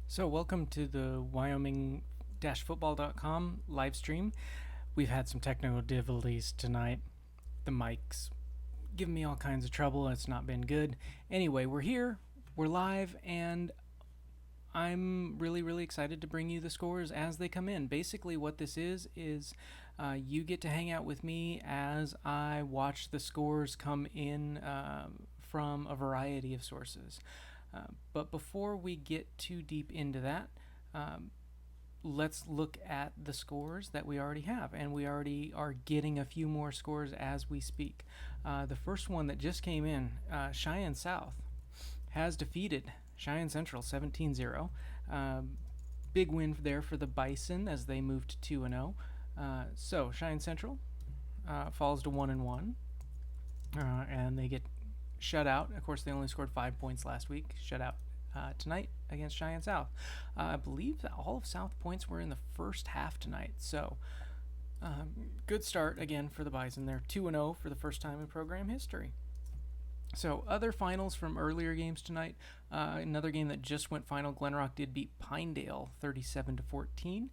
So, welcome to the Wyoming-football.com live stream. We've had some technical difficulties tonight. The mic's giving me all kinds of trouble. It's not been good. Anyway, we're here, we're live, and I'm really excited to bring you the scores as they come in. Basically, what this is you get to hang out with me as I watch the scores come in from a variety of sources. But before we get too deep into that, let's look at the scores that we already have. And we already are getting a few more scores as we speak. The first one that just came in, Cheyenne South, has defeated Cheyenne Central 17-0. Big win there for the Bison as they moved to 2-0. So Cheyenne Central falls to 1-1. And they get shut out. Of course, they only scored 5 points last week. Shut out tonight against Cheyenne South. I believe that all of South points were in the first half tonight. So, good start again for the Bison. They're 2-0 for the first time in program history. So, other finals from earlier games tonight. Another game that just went final. Glen Rock did beat Pinedale 37-14.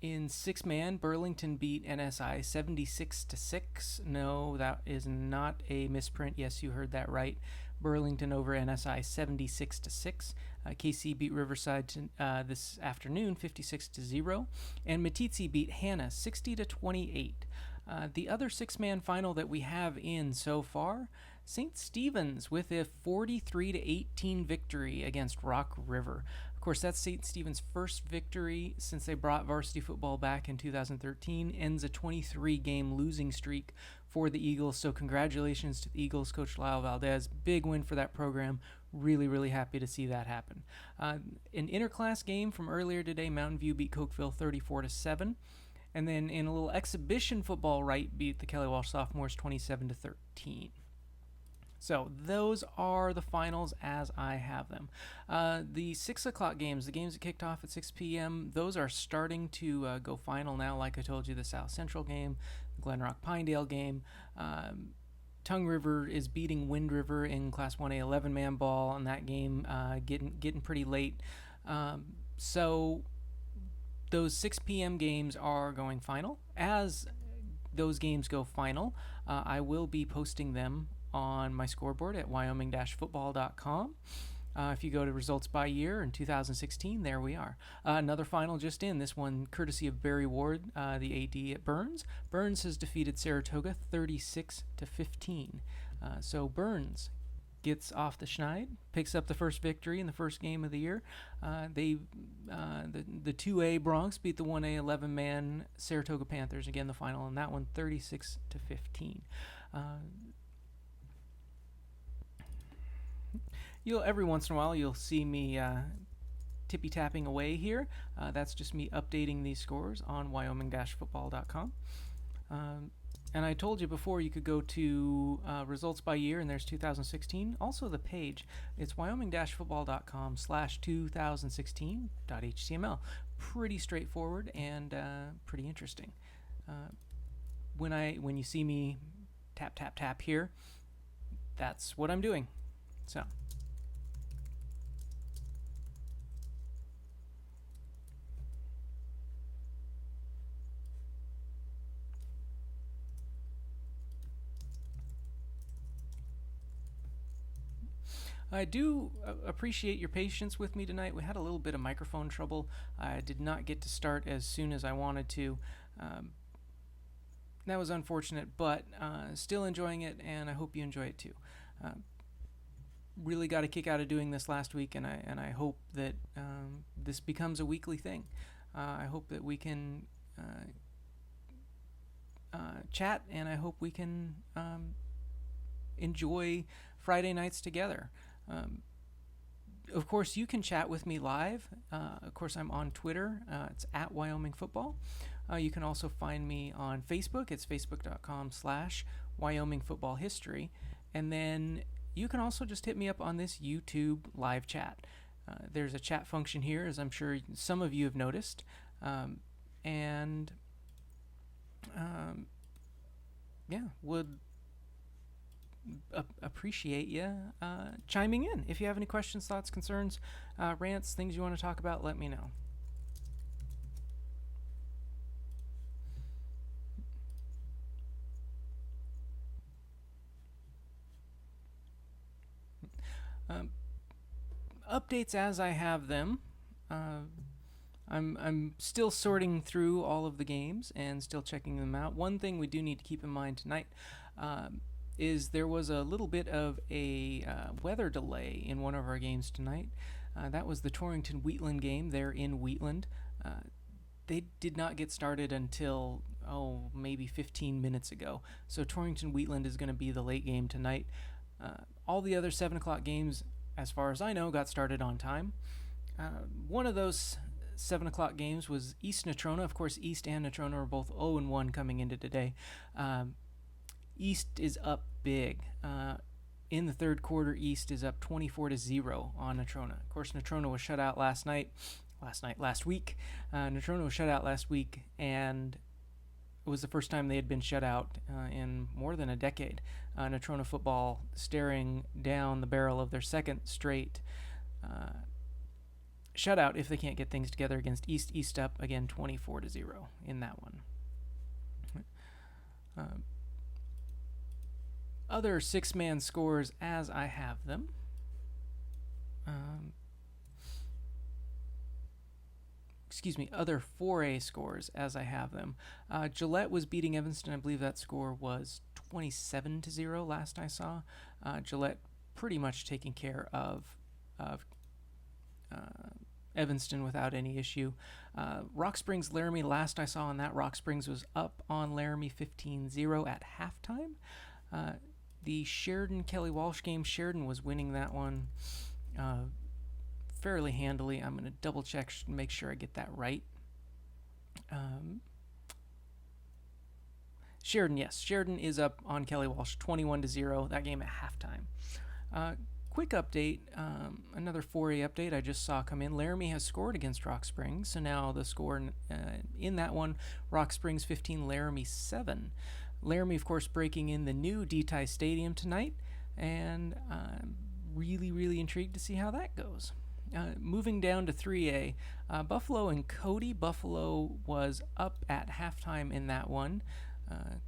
In six-man, Burlington beat NSI 76-6. No, that is not a misprint. Yes, you heard that right. Burlington over NSI 76-6. KC beat Riverside this afternoon 56-0, and Meeteetse beat Hannah 60-28. The other six-man final that we have in so far, St. Stephen's with a 43-18 victory against Rock River. Of course, that's St. Stephen's first victory since they brought varsity football back in 2013. Ends a 23-game losing streak for the Eagles. So congratulations to the Eagles, Coach Lyle Valdez. Big win for that program. Really happy to see that happen. An interclass game from earlier today, Mountain View beat Cokeville 34-7. And then in a little exhibition football, Wright beat the Kelly Walsh Sophomores 27-13. So those are the finals as I have them. The 6 o'clock games, the games that kicked off at 6 p.m., those are starting to go final now. Like I told you, the South Central game, the Glen Rock Pinedale game. Tongue River is beating Wind River in Class 1A 11-man ball, and that game getting pretty late. So those 6 p.m. games are going final. As those games go final, I will be posting them on my scoreboard at wyoming-football.com. If you go to results by year in 2016, there we are. Another final just in, this one courtesy of Barry Ward, the AD at Burns. Burns has defeated Saratoga 36-15. So Burns gets off the schneid, picks up the first victory in the first game of the year. The 2A Bronx beat the 1A 11-man Saratoga Panthers, again the final in that one, 36-15. Every once in a while you'll see me tippy tapping away here. That's just me updating these scores on wyoming-football.com. And I told you before you could go to results by year, and there's 2016. Also the page, it's wyoming-football.com/2016.html. Pretty straightforward and pretty interesting. When you see me tap here, that's what I'm doing. So. I do appreciate your patience with me tonight. We had a little bit of microphone trouble. I did not get to start as soon as I wanted to. That was unfortunate, but still enjoying it, and I hope you enjoy it too. Really got a kick out of doing this last week, and I hope that this becomes a weekly thing. I hope that we can chat, and I hope we can enjoy Friday nights together. Of course, you can chat with me live. Of course, I'm on Twitter. It's at Wyoming Football. You can also find me on Facebook. It's facebook.com/Wyoming Football History. And then you can also just hit me up on this YouTube live chat. There's a chat function here, as I'm sure some of you have noticed. appreciate you chiming in. If you have any questions, thoughts, concerns, rants, things you want to talk about, let me know. Updates as I have them. I'm still sorting through all of the games and still checking them out. One thing we do need to keep in mind tonight is there was a little bit of a weather delay in one of our games tonight. That was the Torrington Wheatland game there in Wheatland. They did not get started until maybe 15 minutes ago. So Torrington Wheatland is going to be the late game tonight. All the other 7 o'clock games, as far as I know, got started on time. One of those 7 o'clock games was East Natrona. Of course, East and Natrona are both 0-1 coming into today. East is up big. In the third quarter, East is up 24-0 on Natrona. Of course, Natrona was shut out last week. Natrona was shut out last week, and it was the first time they had been shut out in more than a decade. Natrona football staring down the barrel of their second straight shutout if they can't get things together against East. East up again 24-0 in that one. Other six-man scores as I have them. Other 4A scores as I have them. Gillette was beating Evanston. I believe that score was 27-0 last I saw. Gillette pretty much taking care of Evanston without any issue. Rock Springs Laramie, last I saw on that, Rock Springs was up on Laramie 15-0 at halftime. The Sheridan Kelly Walsh game, Sheridan was winning that one fairly handily. I'm going to double check, make sure I get that right. Sheridan, yes. Sheridan is up on Kelly Walsh 21-0, that game at halftime. Quick update, another 4A update I just saw come in. Laramie has scored against Rock Springs, so now the score in that one, Rock Springs 15, Laramie 7. Laramie, of course, breaking in the new DTI Stadium tonight, and I'm really, really intrigued to see how that goes. Moving down to 3A, Buffalo and Cody. Buffalo was up at halftime in that one.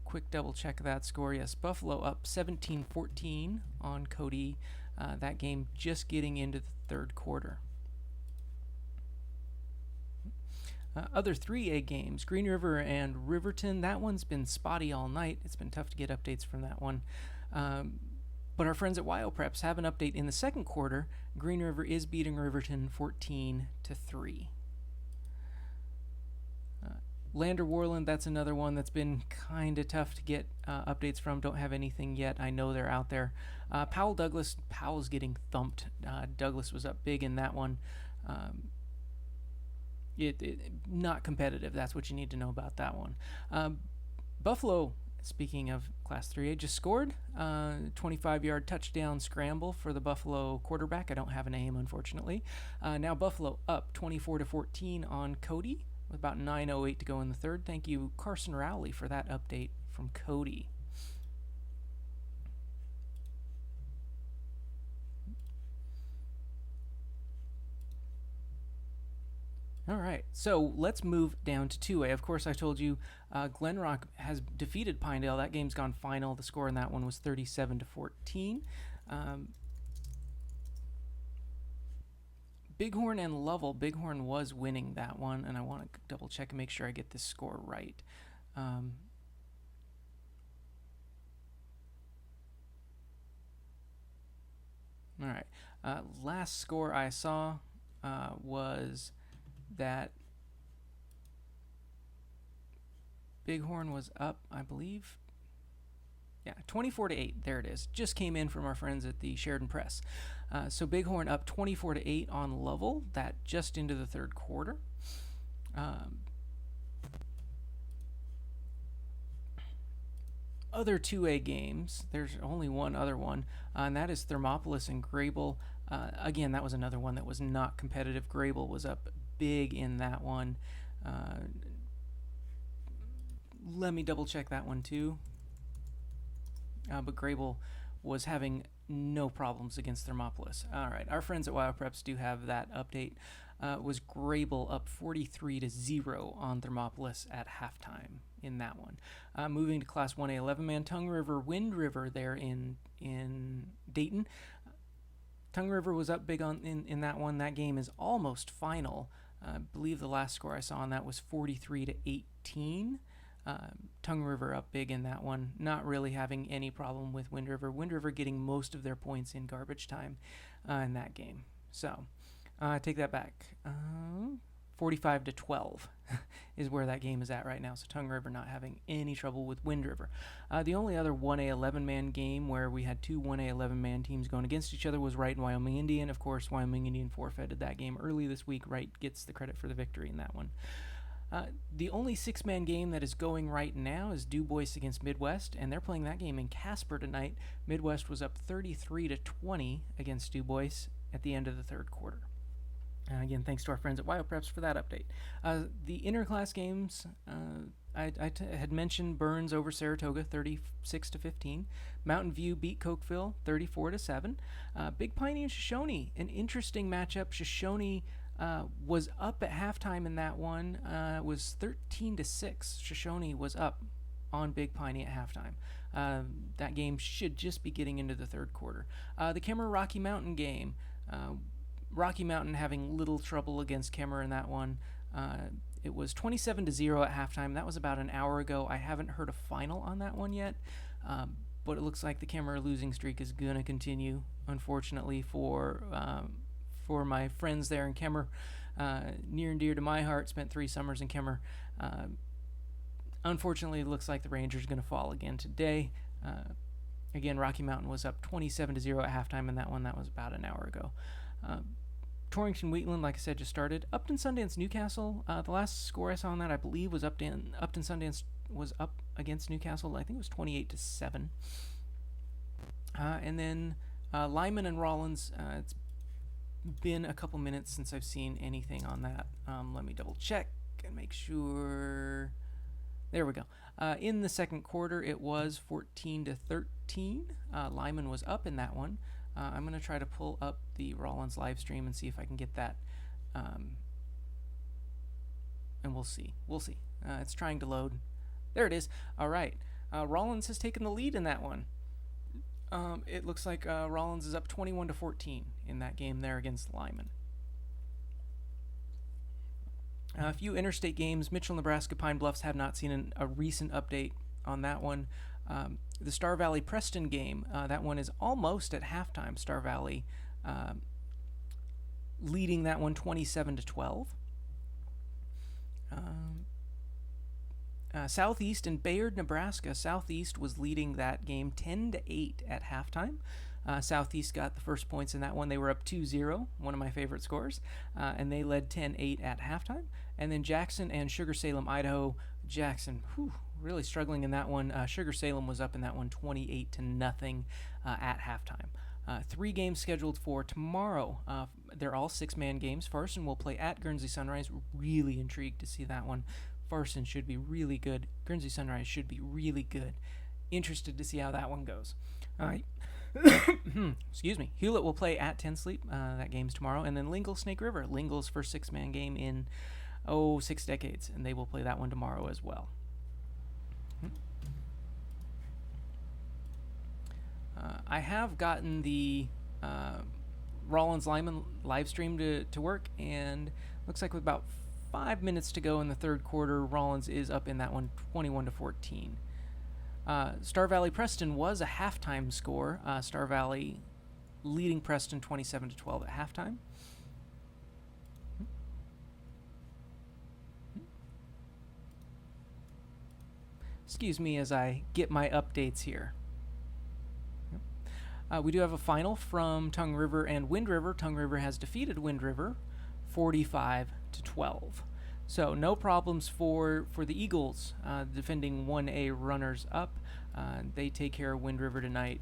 Quick double check that score. Yes, Buffalo up 17-14 on Cody. That game just getting into the third quarter. Other 3A games, Green River and Riverton. That one's been spotty all night. It's been tough to get updates from that one. But our friends at WyoPreps have an update in the second quarter. Green River is beating Riverton 14-3. Lander Warland, that's another one that's been kind of tough to get updates from. Don't have anything yet. I know they're out there. Powell Douglas, Powell's getting thumped. Douglas was up big in that one. Not competitive. That's what you need to know about that one. Buffalo, speaking of Class 3A, just scored 25-yard touchdown scramble for the Buffalo quarterback. I don't have a name, unfortunately. Now Buffalo up 24-14 on Cody with about 9:08 to go in the third. Thank you, Carson Rowley, for that update from Cody. All right, so let's move down to 2A. Of course, I told you Glen Rock has defeated Pinedale. That game's gone final. The score in that one was 37-14. Bighorn and Lovell. Bighorn was winning that one, and I want to double check and make sure I get this score right. All right. Last score I saw was that Bighorn was up, I believe. Yeah, 24-8. There it is. Just came in from our friends at the Sheridan Press. So Bighorn up 24-8 on Lovell. That just into the third quarter. Other 2A games. There's only one other one, and that is Thermopolis and Grable. Again, that was another one that was not competitive. Grable was up big in that one. Let me double check that one too. But Grable was having no problems against Thermopolis. All right, our friends at WyoPreps do have that update. Was Grable up 43-0 on Thermopolis at halftime in that one. Moving to Class 1A 11-man, Tongue River, Wind River there in Dayton. Tongue River was up big in that one. That game is almost final. I believe the last score I saw on that was 43-18. Tongue River up big in that one, not really having any problem with Wind River. Wind River getting most of their points in garbage time in that game. So, take that back. 45-12 is where that game is at right now. So Tongue River not having any trouble with Wind River. The only other 1A 11-man game where we had two 1A 11-man teams going against each other was Wright and Wyoming Indian. Of course, Wyoming Indian forfeited that game early this week. Wright gets the credit for the victory in that one. The only 6-man game that is going right now is Du Bois against Midwest, and they're playing that game in Casper tonight. Midwest was up 33-20 against Du Bois at the end of the third quarter. Again, thanks to our friends at WyoPreps for that update. The interclass games, I had mentioned Burns over Saratoga, 36-15. Mountain View beat Cokeville, 34-7. Big Piney and Shoshone, an interesting matchup. Shoshone was up at halftime in that one. It was 13-6. Shoshone was up on Big Piney at halftime. That game should just be getting into the third quarter. The Kemmer Rocky Mountain game. Rocky Mountain having little trouble against Kemmer in that one. It was 27-0 at halftime. That was about an hour ago. I haven't heard a final on that one yet, but it looks like the Kemmer losing streak is going to continue, unfortunately, for my friends there in Kemmer. Near and dear to my heart, spent 3 summers in Kemmer. Unfortunately, it looks like the Rangers are going to fall again today. Again, Rocky Mountain was up 27-0 at halftime in that one. That was about an hour ago. Torrington Wheatland, like I said, just started. Upton Sundance Newcastle. The last score I saw on that, I believe, was Upton Sundance was up against Newcastle. I think it was 28-7. And then Lyman and Rollins. It's been a couple minutes since I've seen anything on that. Let me double check and make sure. There we go. In the second quarter, it was 14-13. Lyman was up in that one. I'm going to try to pull up the Rollins live stream and see if I can get that. And we'll see. It's trying to load. There it is. All right. Rollins has taken the lead in that one. It looks like Rollins is up 21-14 in that game there against Lyman. A few interstate games. Mitchell, Nebraska, Pine Bluffs have not seen a recent update on that one. The Star Valley Preston game, that one is almost at halftime. Star Valley leading that one 27-12. Southeast and Bayard, Nebraska. Southeast was leading that game 10-8 at halftime. Southeast got the first points in that one. They were up 2-0, one of my favorite scores, and they led 10-8 at halftime. And then Jackson and Sugar Salem, Idaho. Jackson, really struggling in that one. Sugar Salem was up in that one 28-0 at halftime. 3 games scheduled for tomorrow. They're all 6-man games. Farson will play at Guernsey Sunrise. Really intrigued to see that one. Farson should be really good. Guernsey Sunrise should be really good. Interested to see how that one goes. All right. Excuse me. Hewlett will play at 10 Sleep. That game's tomorrow. And then Lingle Snake River. Lingle's first 6-man game in 6 decades. And they will play that one tomorrow as well. I have gotten the Rollins Lyman live stream to work, and looks like with about 5 minutes to go in the third quarter, Rollins is up in that one 21-14. Star Valley Preston was a halftime score. Star Valley leading Preston 27-12 at halftime. Excuse me as I get my updates here. We do have a final from Tongue River and Wind River. Tongue River has defeated Wind River 45-12. So no problems for the Eagles, defending 1A runners up. They take care of Wind River tonight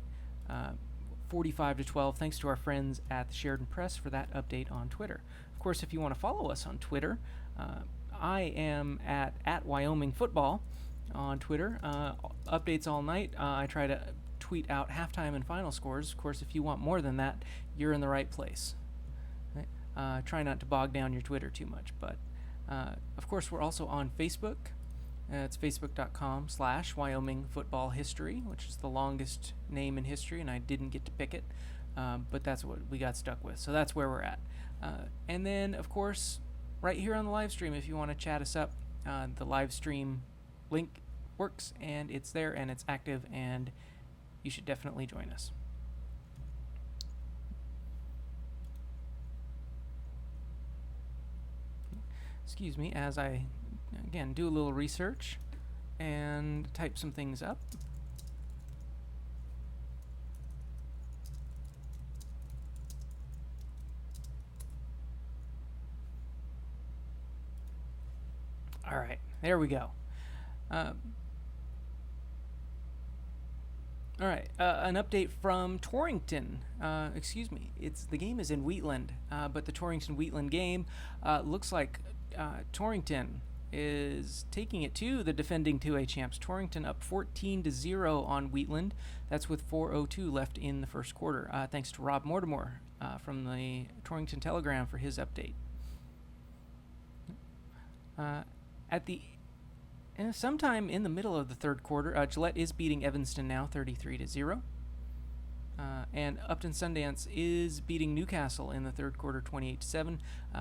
45-12. Thanks to our friends at the Sheridan Press for that update on Twitter. Of course, if you want to follow us on Twitter, I am at Wyoming Football on Twitter. Updates all night. I try to tweet out halftime and final scores. Of course, if you want more than that, you're in the right place. Right? Try not to bog down your Twitter too much. But, of course, we're also on Facebook. It's facebook.com/Wyoming Football History, which is the longest name in history, and I didn't get to pick it. But that's what we got stuck with. So that's where we're at. And then, of course, right here on the live stream, if you want to chat us up, the live stream link works, and it's there, and it's active, and you should definitely join us. Excuse me as I, again, do a little research and type some things up. All right, there we go. All right, an update from Torrington. The game is in Wheatland, but the Torrington-Wheatland game looks like Torrington is taking it to the defending 2A champs. Torrington up 14-0 on Wheatland. That's with 4:02 left in the first quarter. Thanks to Rob Mortimer from the Torrington Telegram for his update. Sometime in the middle of the third quarter, Gillette is beating Evanston now 33-0. And Upton Sundance is beating Newcastle in the third quarter 28-7.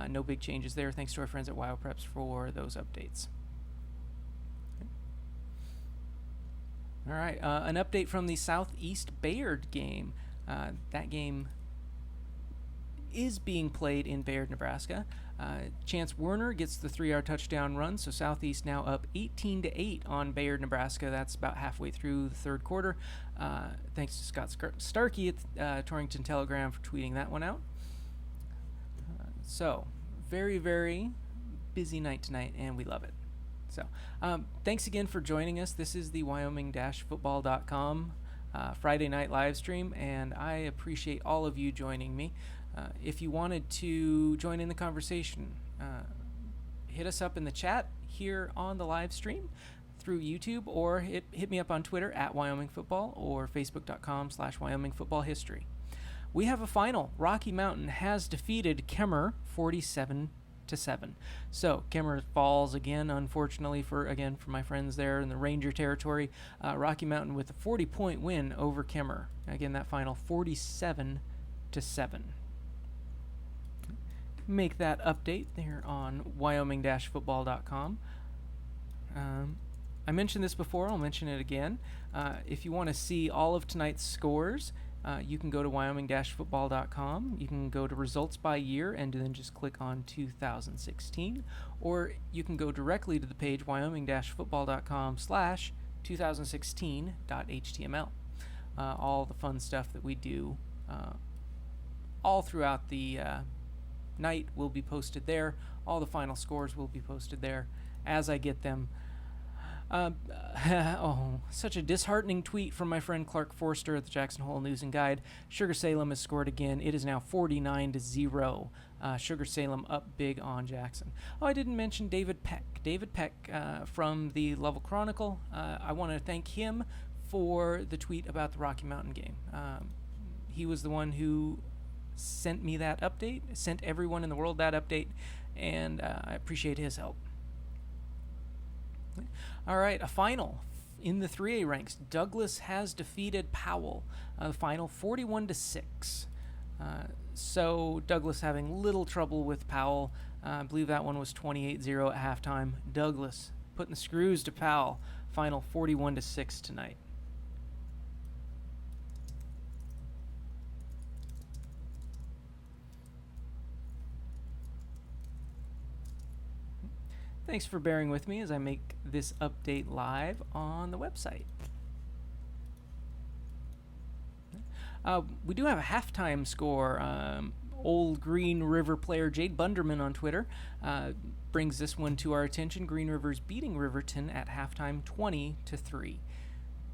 No big changes there. Thanks to our friends at WyoPreps for those updates. All right, an update from the Southeast Bayard game. That game is being played in Bayard, Nebraska. Chance Werner gets the 3-yard touchdown run, so Southeast now up 18-8 on Bayard, Nebraska. That's about halfway through the third quarter. Thanks to Scott Starkey at Torrington Telegram for tweeting that one out. So, very, very busy night tonight, and we love it. So, thanks again for joining us. This is the Wyoming-football.com Friday night live stream, and I appreciate all of you joining me. If you wanted to join in the conversation, hit us up in the chat here on the live stream through YouTube, or hit me up on Twitter at Wyoming Football or Facebook.com/Wyoming Football History. We have a final. Rocky Mountain has defeated Kemmer 47-7. So Kemmer falls again, unfortunately for my friends there in the Ranger territory. Rocky Mountain with a 40-point win over Kemmer. Again, that final 47-7. Make that update there on Wyoming-football.com. I mentioned this before. I'll mention it again. If you want to see all of tonight's scores, you can go to Wyoming-football.com. You can go to results by year and then just click on 2016. Or you can go directly to the page Wyoming-football.com/2016.html. All the fun stuff that we do all throughout the night will be posted there. All the final scores will be posted there as I get them. Such a disheartening tweet from my friend Clark Forster at the Jackson Hole News and Guide. Sugar Salem has scored again. It is now 49-0. Sugar Salem up big on Jackson. Oh, I didn't mention David Peck. David Peck from the Lovell Chronicle. I want to thank him for the tweet about the Rocky Mountain game. He was the one who sent me that update, sent everyone in the world that update, and I appreciate his help. All right, a final in the 3A ranks. Douglas has defeated Powell. The final 41-6. So Douglas having little trouble with Powell. I believe that one was 28-0 at halftime. Douglas putting the screws to Powell. Final 41-6 tonight. Thanks for bearing with me as I make this update live on the website. We do have a halftime score. Old Green River player Jade Bunderman on Twitter brings this one to our attention. Green River's beating Riverton at halftime 20-3.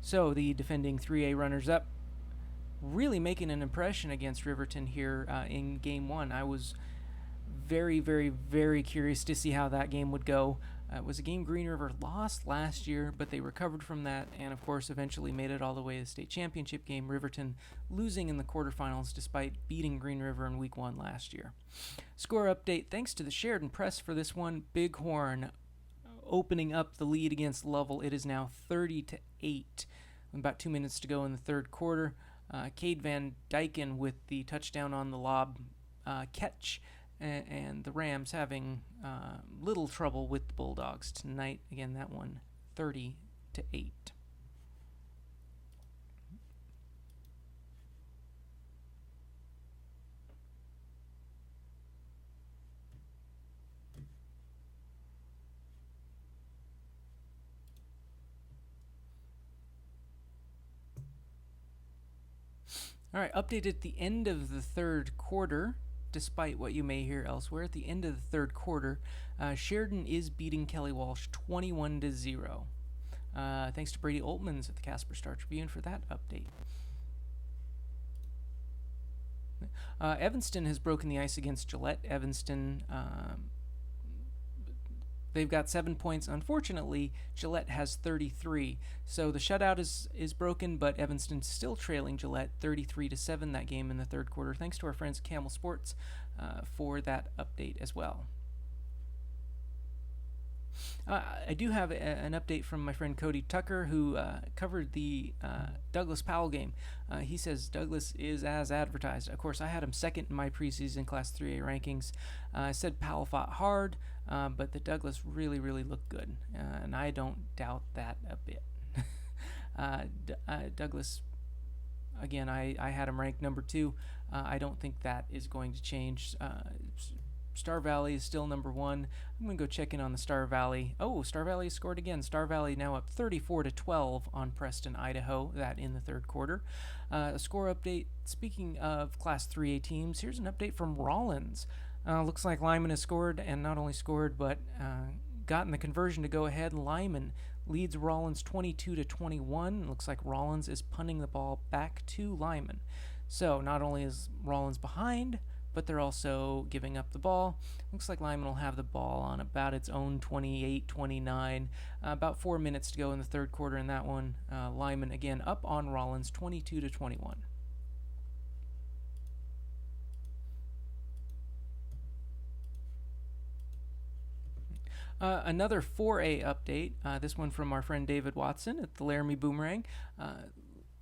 So the defending 3A runners-up really making an impression against Riverton here in Game 1. I was very, very, very curious to see how that game would go. It was a game Green River lost last year, but they recovered from that and, of course, eventually made it all the way to the state championship game, Riverton losing in the quarterfinals despite beating Green River in week 1 last year. Score update, thanks to the Sheridan Press for this one. Bighorn opening up the lead against Lovell. It is now 30-8. About 2 minutes to go in the third quarter. Cade Van Dyken with the touchdown on the lob catch, and the Rams having little trouble with the Bulldogs tonight. Again, that one 30-8. All right, update at the end of the third quarter. Despite what you may hear elsewhere, at the end of the third quarter, Sheridan is beating Kelly Walsh 21-0. Thanks to Brady Oltmans at the Casper Star Tribune for that update. Evanston has broken the ice against Gillette. Evanston, they've got 7 points. Unfortunately, Gillette has 33. So the shutout is broken, but Evanston's still trailing Gillette 33-7 that game in the third quarter. Thanks to our friends at Camel Sports for that update as well. I do have an update from my friend Cody Tucker, who covered the Douglas Powell game. He says Douglas is as advertised. Of course, I had him second in my preseason Class 3A rankings. I said Powell fought hard, but the Douglas really, really looked good, and I don't doubt that a bit. Douglas, again, I had him ranked number 2. I don't think that is going to change. Star Valley is still number 1. I'm going to go check in on the Star Valley. Oh, Star Valley scored again. Star Valley now up 34-12 on Preston, Idaho, that in the third quarter. A score update, speaking of Class 3A teams, here's an update from Rollins. Looks like Lyman has scored, and not only scored, but gotten the conversion to go ahead. Lyman leads Rollins 22-21. Looks like Rollins is punting the ball back to Lyman. So not only is Rollins behind, but they're also giving up the ball. Looks like Lyman will have the ball on about its own 28-29. About 4 minutes to go in the third quarter in that one. Lyman again up on Rollins 22-21. Another 4A update, this one from our friend David Watson at the Laramie Boomerang.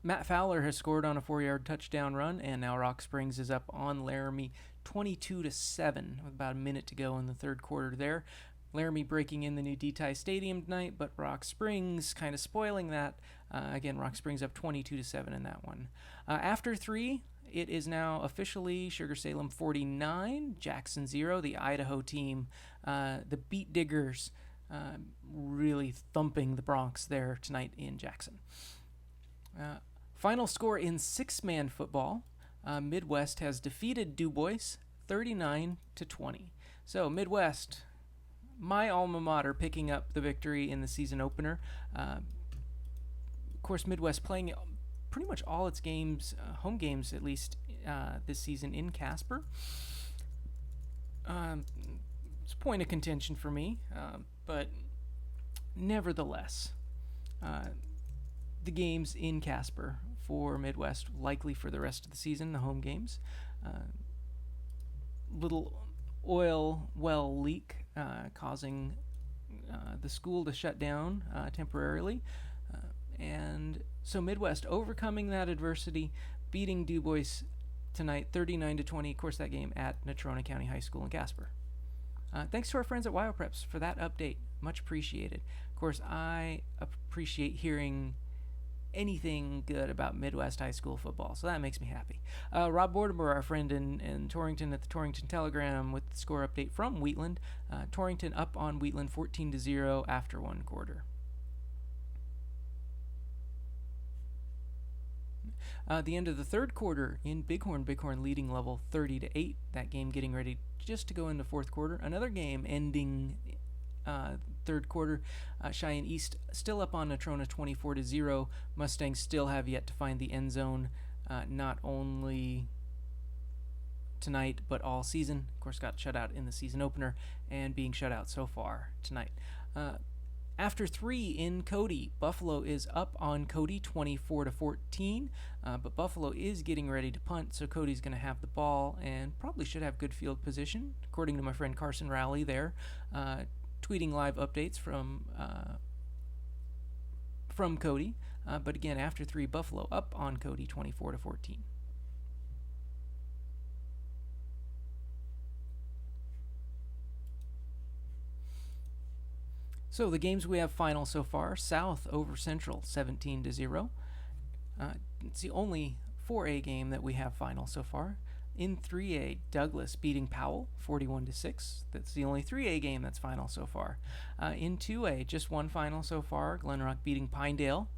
Matt Fowler has scored on a 4-yard touchdown run, and now Rock Springs is up on Laramie 22-7 with about a minute to go in the third quarter there. Laramie breaking in the new DTI Stadium tonight, but Rock Springs kind of spoiling that. Again, Rock Springs up 22-7 in that one. After 3, it is now officially Sugar Salem 49, Jackson 0, the Idaho team. The Beat Diggers really thumping the Bronx there tonight in Jackson. Final score in 6-man football. Midwest has defeated DuBois 39-20. So Midwest, my alma mater, picking up the victory in the season opener. Of course, Midwest playing pretty much all its games, home games at least, this season in Casper. It's a point of contention for me, but nevertheless, the games in Casper for Midwest likely for the rest of the season, the home games. Little oil well leak causing the school to shut down temporarily. And so Midwest overcoming that adversity, beating DuBois tonight 39-20. Of course, that game at Natrona County High School in Casper. Thanks to our friends at WyoPreps for that update. Much appreciated. Of course, I appreciate hearing anything good about Midwest high school football, so that makes me happy. Rob Mortimer, our friend in Torrington at the Torrington Telegram, with the score update from Wheatland. Torrington up on Wheatland 14-0 after one quarter. The end of the third quarter in Bighorn leading Level 30-8. That game getting ready just to go into fourth quarter. Another game ending third quarter. Cheyenne East still up on Natrona 24-0. Mustangs still have yet to find the end zone. Not only tonight, but all season. Of course, got shut out in the season opener and being shut out so far tonight. After 3 in Cody, Buffalo is up on Cody 24-14, but Buffalo is getting ready to punt, so Cody's going to have the ball and probably should have good field position, according to my friend Carson Rowley there, tweeting live updates from Cody. But again, after 3, Buffalo up on Cody 24-14. So the games we have final so far: South over Central 17-0. It's the only 4A game that we have final so far. In 3A, Douglas beating Powell 41-6. That's the only 3A game that's final so far. In 2A, just one final so far: Glen Rock beating Pinedale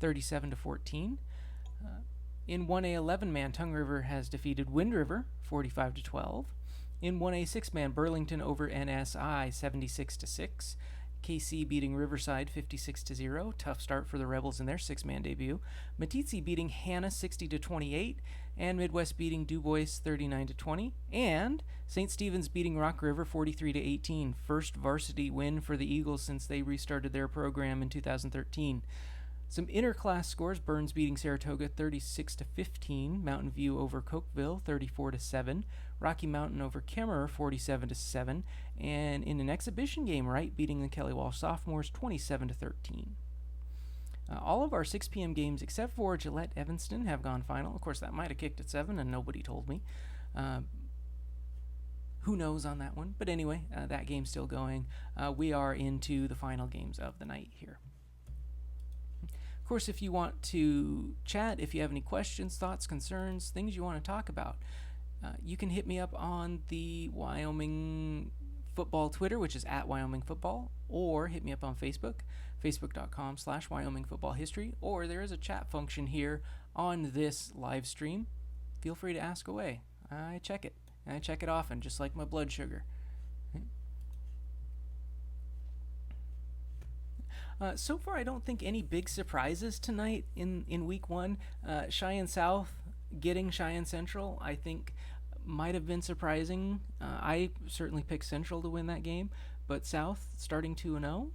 37-14. In 1A 11-man, Tongue River has defeated Wind River 45-12. In 1A 6-man, Burlington over NSI 76-6. KC beating Riverside 56-0. Tough start for the Rebels in their 6-man debut. Matitsi beating Hanna 60-28, and Midwest beating DuBois 39-20, and St. Stephen's beating Rock River 43-18. First varsity win for the Eagles since they restarted their program in 2013. Some interclass scores: Burns beating Saratoga 36-15, Mountain View over Cokeville 34-7, Rocky Mountain over Kemmerer 47-7, and in an exhibition game, Wright beating the Kelly Walsh sophomores 27-13. All of our 6 p.m. games except for Gillette Evanston have gone final. Of course, that might have kicked at 7 and nobody told me. Who knows on that one? But anyway, that game's still going. We are into the final games of the night here. Of course, if you want to chat, if you have any questions, thoughts, concerns, things you want to talk about, you can hit me up on the Wyoming Football Twitter, which is at Wyoming Football, or hit me up on Facebook, facebook.com/Wyoming Football History, or there is a chat function here on this live stream. Feel free to ask away. I check it. And I check it often, just like my blood sugar. So far, I don't think any big surprises tonight in week 1. Cheyenne South getting Cheyenne Central, I think, might have been surprising. I certainly picked Central to win that game, but South starting 2-0,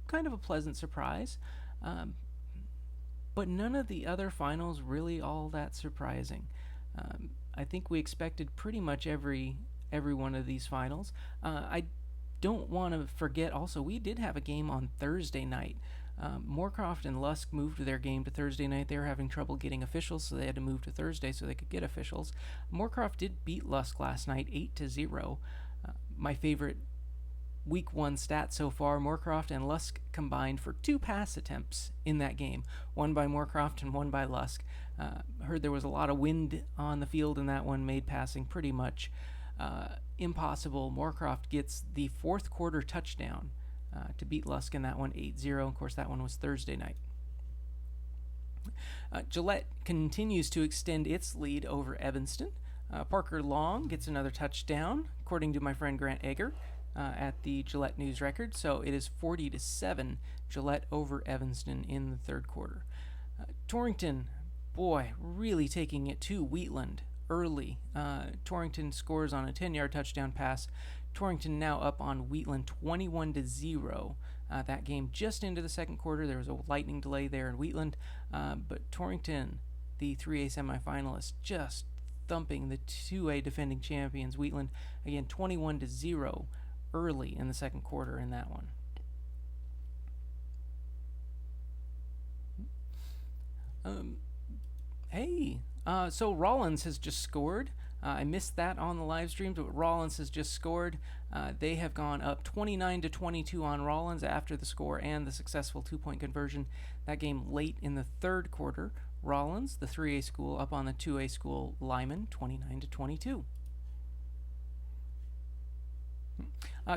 kind of a pleasant surprise. But none of the other finals really all that surprising. I think we expected pretty much every one of these finals. I don't want to forget also, we did have a game on Thursday night. Moorcroft and Lusk moved their game to Thursday night. They were having trouble getting officials, so they had to move to Thursday so they could get officials. Moorcroft did beat Lusk last night 8-0. My favorite week 1 stat so far: Moorcroft and Lusk combined for 2 pass attempts in that game, one by Moorcroft and one by Lusk. Heard there was a lot of wind on the field in that one, made passing pretty much impossible. Moorcroft gets the 4th quarter touchdown to beat Lusk in that one 8-0. Of course, that one was Thursday night. Gillette continues to extend its lead over Evanston. Parker Long gets another touchdown, according to my friend Grant Egger at the Gillette News Record. So it is 40-7, Gillette over Evanston in the 3rd quarter. Torrington, boy, really taking it to Wheatland early. Torrington scores on a 10-yard touchdown pass. Torrington now up on Wheatland 21-0. That game just into the 2nd quarter. There was a lightning delay there in Wheatland, but Torrington, the 3A semifinalists, just thumping the 2A defending champions Wheatland again 21-0 early in the 2nd quarter in that one. So Rollins has just scored. I missed that on the live stream, but Rollins has just scored. They have gone up 29-22 on Rollins after the score and the successful 2-point conversion. That game late in the 3rd quarter. Rollins, the 3A school, up on the 2A school Lyman, 29-22.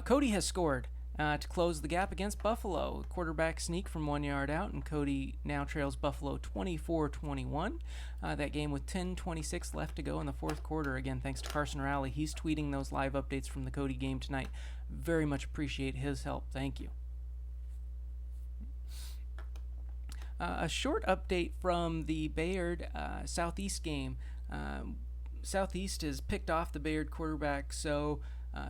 Cody has scored to close the gap against Buffalo. Quarterback sneak from 1 yard out, and Cody now trails Buffalo 24-21. That game with 10:26 left to go in the 4th quarter. Again, thanks to Carson Rowley. He's tweeting those live updates from the Cody game tonight. Very much appreciate his help. Thank you. A short update from the Bayard Southeast game. Southeast has picked off the Bayard quarterback, so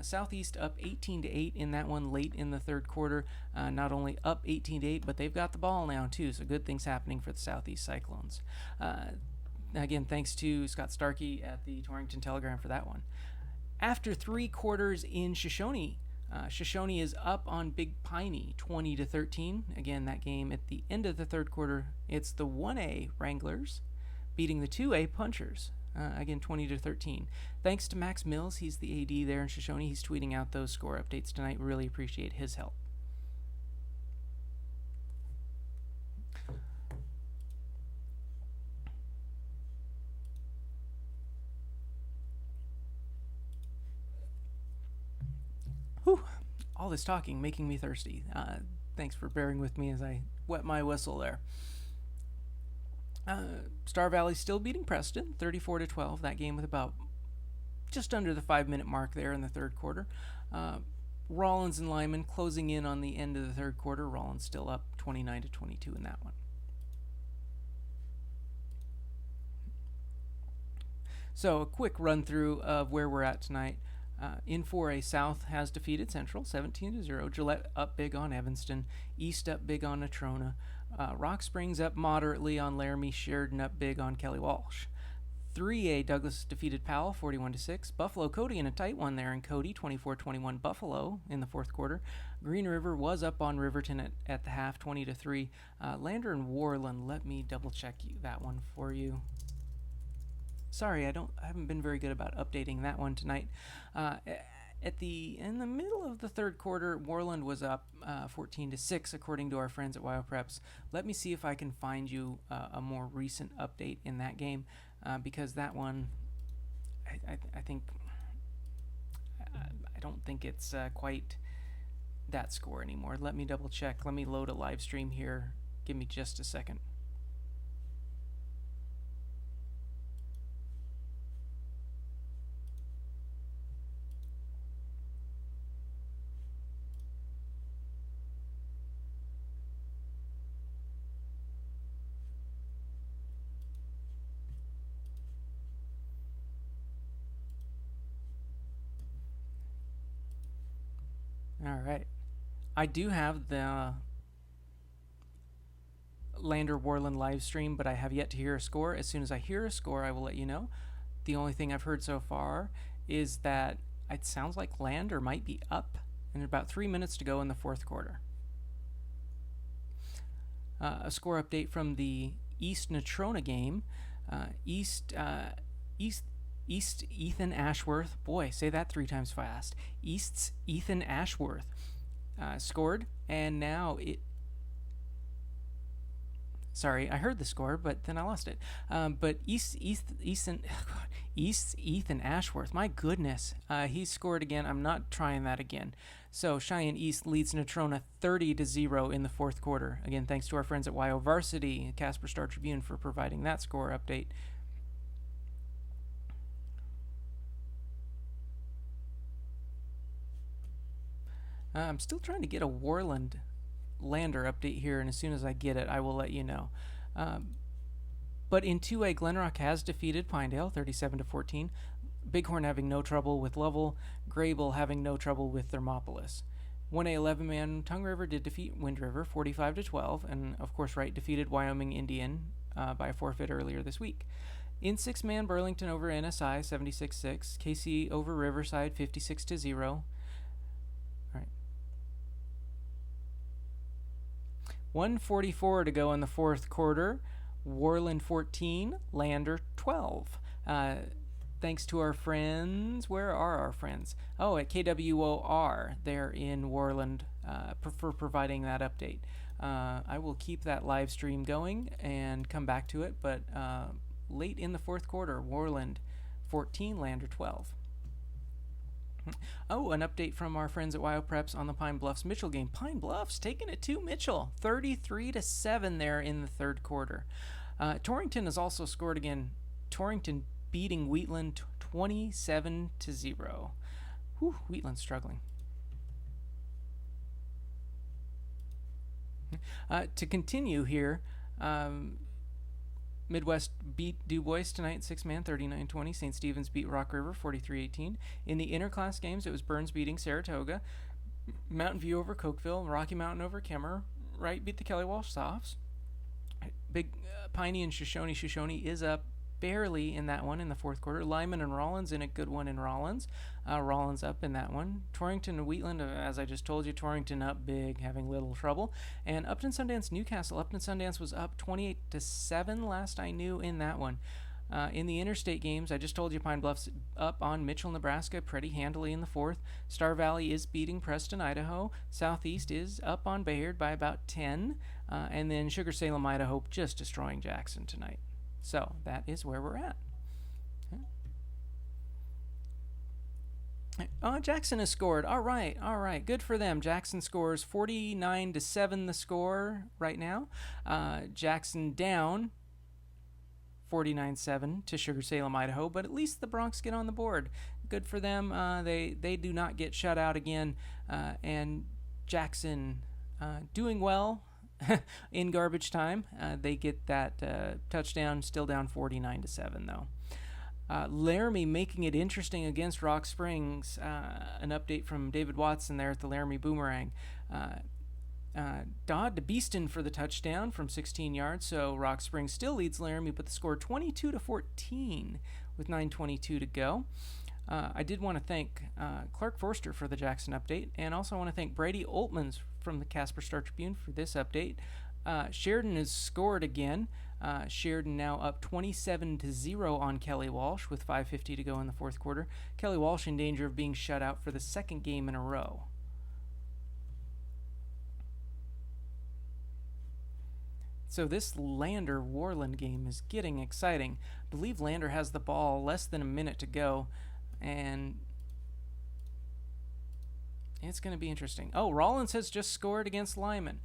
Southeast up 18-8 in that one late in the third quarter. Not only up 18-8, but they've got the ball now too, so good things happening for the Southeast Cyclones. Again, thanks to Scott Starkey at the Torrington Telegram for that one. After 3 quarters in Shoshone, Shoshone is up on Big Piney 20-13. Again, that game at the end of the third quarter, it's the 1A Wranglers beating the 2A Punchers. Again, 20-13. Thanks to Max Mills, he's the AD there in Shoshone. He's tweeting out those score updates tonight. Really appreciate his help. Whew. All this talking making me thirsty. Thanks for bearing with me as I wet my whistle there. Star Valley still beating Preston 34-12. That game with about just under the 5-minute mark there in the third quarter. Rollins and Lyman closing in on the end of the third quarter. Rollins still up 29-22 in that one. So a quick run through of where we're at tonight. In 4A, South has defeated Central 17-0. Gillette up big on Evanston. East up big on Natrona. Rock Springs up moderately on Laramie. Sheridan up big on Kelly Walsh. 3A, Douglas defeated Powell 41-6. Buffalo Cody in a tight one there in Cody 24-21 Buffalo in the fourth quarter. Green River was up on Riverton at the half 20-3. Lander and Warland, let me double check that one for you. Sorry, I haven't been very good about updating that one tonight. In the middle of the third quarter, Warland was up 14-6, according to our friends at WyoPreps. Let me see if I can find you a more recent update in that game, because that one, I think, I don't think it's quite that score anymore. Let me double check. Let me load a live stream here. Give me just a second. All right. I do have the Lander Warland live stream, but I have yet to hear a score. As soon as I hear a score, I will let you know. The only thing I've heard so far is that it sounds like Lander might be up, and about 3 minutes to go in the fourth quarter. A score update from the East Natrona game. East Ethan Ashworth, boy, say that 3 times fast. East's Ethan Ashworth scored, and now sorry, I heard the score, but then I lost it. But East's Ethan Ashworth, my goodness, he scored again. I'm not trying that again. So Cheyenne East leads Natrona 30-0 in the fourth quarter. Again, thanks to our friends at Wyo Varsity, Casper Star Tribune, for providing that score update. I'm still trying to get a Warland Lander update here, and as soon as I get it, I will let you know. But in 2A, Glenrock has defeated Pinedale 37-14. Bighorn having no trouble with Lovell. Grable having no trouble with Thermopolis. 1A 11-man Tongue River did defeat Wind River 45-12, and of course Wright defeated Wyoming Indian by a forfeit earlier this week. In 6-man, Burlington over NSI 76-6. KC over Riverside 56-0. 1:44 to go in the fourth quarter. Warland 14, Lander 12. Thanks to our friends. Where are our friends? Oh, at KWOR. They're in Warland for providing that update. I will keep that live stream going and come back to it, but late in the fourth quarter, Warland 14, Lander 12. Oh, an update from our friends at WyoPreps on the Pine Bluffs Mitchell game. Pine Bluffs taking it to Mitchell, 33-7 there in the third quarter. Torrington has also scored again. Torrington beating Wheatland 27-0. Whew, Wheatland's struggling. To continue here, Midwest beat Du Bois tonight, 6-man, 39-20. St. Stephen's beat Rock River, 43-18. In the interclass games, it was Burns beating Saratoga, Mountain View over Cokeville, Rocky Mountain over Kemmer. Wright beat the Kelly Walsh Softs. Big Piney and Shoshone. Shoshone is up barely in that one in the fourth quarter. Lyman and Rollins in a good one in Rollins. Rollins up in that one. Torrington and Wheatland, as I just told you, Torrington up big, having little trouble. And Upton Sundance Newcastle. Upton Sundance was up 28-7 last I knew in that one. In the interstate games, I just told you Pine Bluff's up on Mitchell, Nebraska, pretty handily in the fourth. Star Valley is beating Preston, Idaho. Southeast is up on Bayard by about 10. And then Sugar Salem, Idaho, just destroying Jackson tonight. So that is where we're at. Jackson has scored. All right. Good for them. Jackson scores 49-7 the score right now. Jackson down 49-7 to Sugar Salem, Idaho, but at least the Bronx get on the board. Good for them. They do not get shut out again. And Jackson doing well in garbage time. They get that touchdown, still down 49-7 though. Laramie making it interesting against Rock Springs. An update from David Watson there at the Laramie Boomerang. Dodd to Beeston for the touchdown from 16 yards, so Rock Springs still leads Laramie, but the score 22-14 with 9:22 to go. I did want to thank Clark Forster for the Jackson update, and also want to thank Brady Oltmans from the Casper Star Tribune for this update. Sheridan has scored again. Sheridan now up 27-0 on Kelly Walsh with 5:50 to go in the fourth quarter. Kelly Walsh in danger of being shut out for the second game in a row. So this Lander-Warland game is getting exciting. I believe Lander has the ball, less than a minute to go, and it's going to be interesting. Oh, Rollins has just scored against Lyman.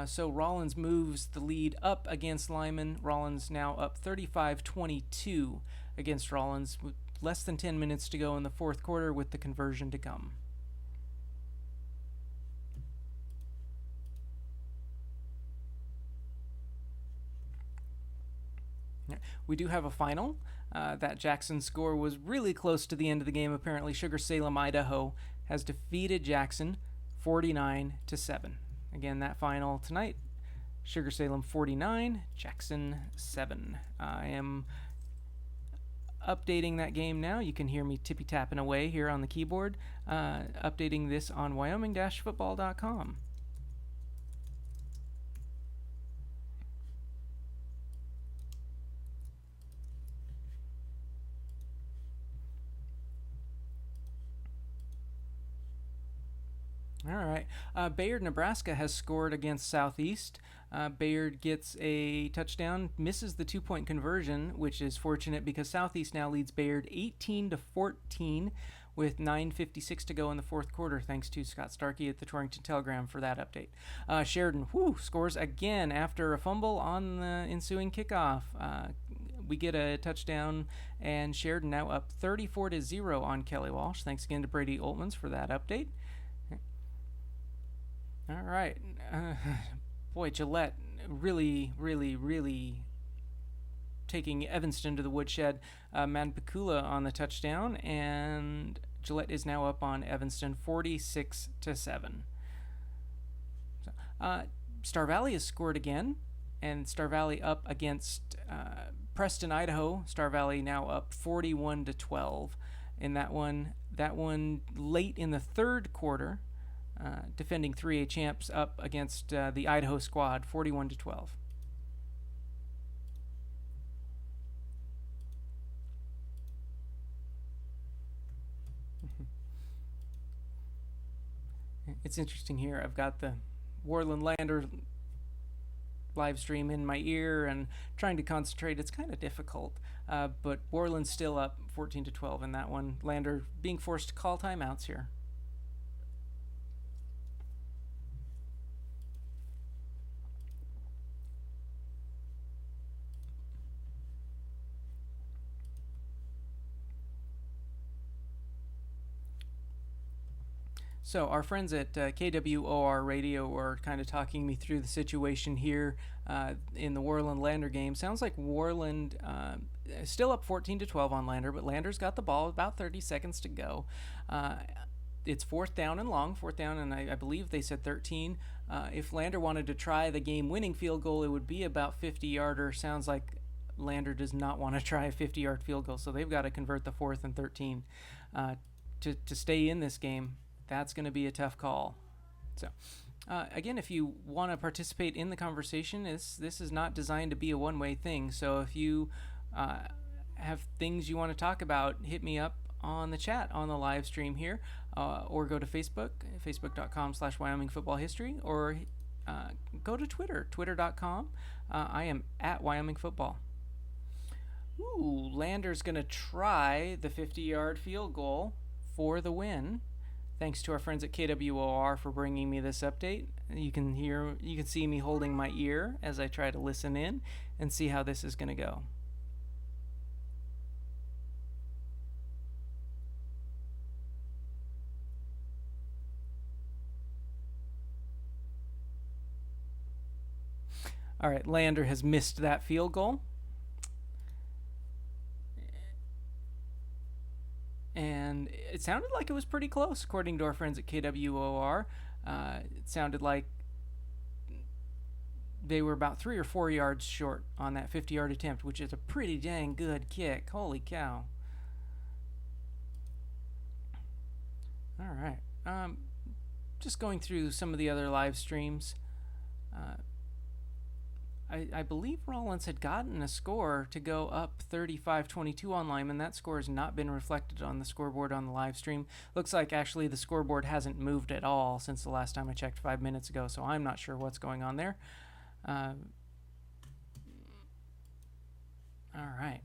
So Rollins moves the lead up against Lyman. Rollins now up 35-22 against Rollins with less than 10 minutes to go in the fourth quarter with the conversion to come. We do have a final. That Jackson score was really close to the end of the game. Apparently, Sugar Salem, Idaho has defeated Jackson 49-7. Again, that final tonight, Sugar Salem 49, Jackson 7. I am updating that game now. You can hear me tippy-tapping away here on the keyboard, updating this on wyoming-football.com. All right. Bayard, Nebraska has scored against Southeast. Bayard gets a touchdown, misses the 2-point conversion, which is fortunate because Southeast now leads Bayard 18-14 with 9:56 to go in the fourth quarter, thanks to Scott Starkey at the Torrington Telegram for that update. Sheridan scores again after a fumble on the ensuing kickoff. We get a touchdown, and Sheridan now up 34-0 on Kelly Walsh. Thanks again to Brady Oltmans for that update. All right. Boy, Gillette really taking Evanston to the woodshed. Manpakula on the touchdown, and Gillette is now up on Evanston 46-7. Star Valley has scored again, and Star Valley up against Preston, Idaho. Star Valley now up 41-12 in that one. That one late in the third quarter. Defending 3A champs up against the Idaho squad, 41-12. It's interesting here. I've got the Warland Lander live stream in my ear and trying to concentrate. It's kind of difficult, but Warland's still up 14-12 in that one. Lander being forced to call timeouts here. So our friends at KWOR Radio are kind of talking me through the situation here in the Warland Lander game. Sounds like Warland is still up 14-12 on Lander, but Lander's got the ball with about 30 seconds to go. It's fourth down and long, and I believe they said 13. If Lander wanted to try the game-winning field goal, it would be about 50-yarder. Sounds like Lander does not want to try a 50-yard field goal, so they've got to convert the 4th and 13 to stay in this game. That's going to be a tough call. So, again, if you want to participate in the conversation, this is not designed to be a one-way thing. So if you have things you want to talk about, hit me up on the chat on the live stream here, or go to Facebook, facebook.com/Wyoming Football History, or go to Twitter, twitter.com. I am at Wyoming Football. Ooh, Lander's going to try the 50-yard field goal for the win. Thanks to our friends at KWOR for bringing me this update. You can see me holding my ear as I try to listen in and see how this is going to go. All right, Lander has missed that field goal. And it sounded like it was pretty close, according to our friends at KWOR. It sounded like they were about 3 or 4 yards short on that 50-yard attempt, which is a pretty dang good kick. Holy cow. All right. Just going through some of the other live streams. I believe Rollins had gotten a score to go up 35-22 on Lyman. That score has not been reflected on the scoreboard on the live stream. Looks like actually the scoreboard hasn't moved at all since the last time I checked 5 minutes ago, so I'm not sure what's going on there. All right.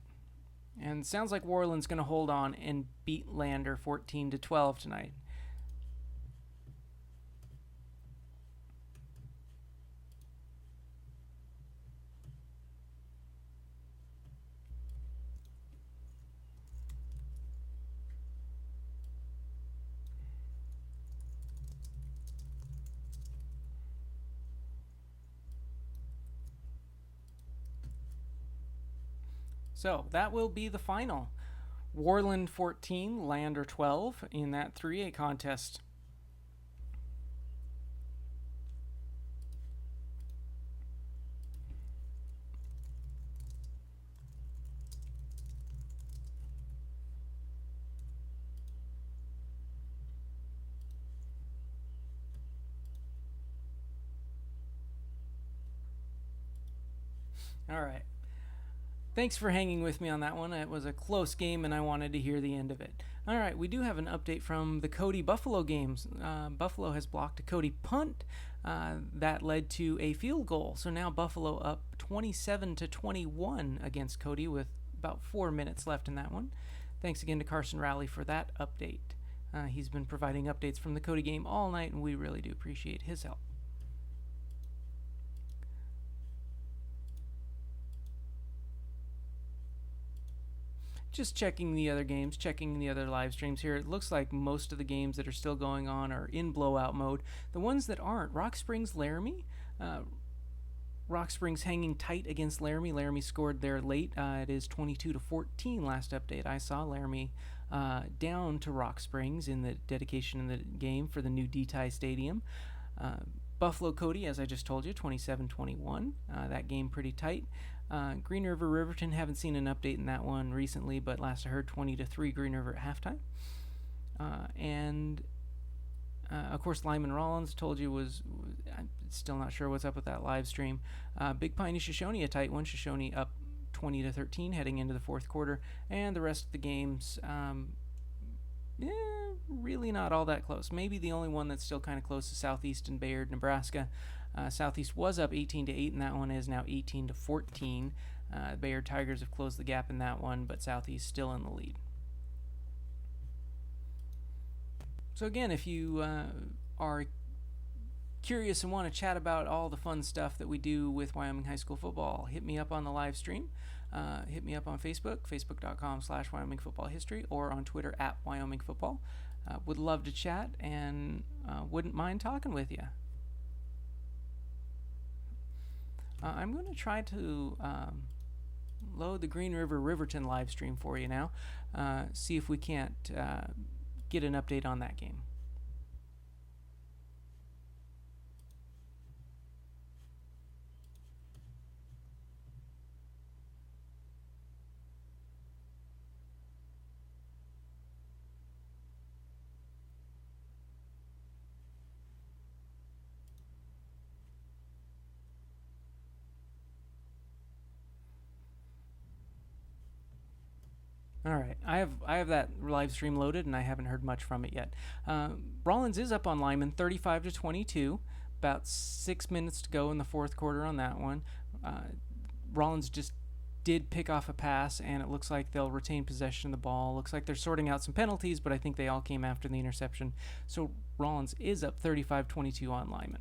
And sounds like Warland's going to hold on and beat Lander 14-12 tonight. So that will be the final. Warland 14, Lander 12 in that 3A contest. All right. Thanks for hanging with me on that one. It was a close game, and I wanted to hear the end of it. All right, we do have an update from the Cody-Buffalo games. Buffalo has blocked a Cody punt that led to a field goal. So now Buffalo up 27-21 against Cody with about 4 minutes left in that one. Thanks again to Carson Rowley for that update. He's been providing updates from the Cody game all night, and we really do appreciate his help. Just checking the other games, checking the other live streams here. It looks like most of the games that are still going on are in blowout mode. The ones that aren't, Rock Springs Laramie. Rock Springs hanging tight against Laramie. Laramie scored there late. It is 22-14 last update. I saw Laramie down to Rock Springs in the dedication in the game for the new D-Tie Stadium. Buffalo Cody, as I just told you, 27-21. That game pretty tight. Green River Riverton, haven't seen an update in that one recently, but last I heard 20-3 Green River at halftime. Of course, Lyman Rollins, told you I'm still not sure what's up with that live stream. Big Piney Shoshone, a tight one. Shoshone up 20-13 heading into the fourth quarter. And the rest of the games, really not all that close. Maybe the only one that's still kind of close is Southeast and Bayard, Nebraska. Southeast was up 18-8, and that one is now 18-14. Bayard Tigers have closed the gap in that one, but Southeast still in the lead. So again, if you are curious and want to chat about all the fun stuff that we do with Wyoming High School football, hit me up on the live stream. Hit me up on Facebook, facebook.com/Wyoming Football History, or on Twitter @Wyoming Football. Would love to chat and wouldn't mind talking with you. I'm going to try to load the Green River Riverton live stream for you now. See if we can't get an update on that game. All right, I have that live stream loaded, and I haven't heard much from it yet. Rollins is up on Lyman, 35-22. About 6 minutes to go in the fourth quarter on that one. Rollins just did pick off a pass, and it looks like they'll retain possession of the ball. Looks like they're sorting out some penalties, but I think they all came after the interception. So Rollins is up 35-22 on Lyman.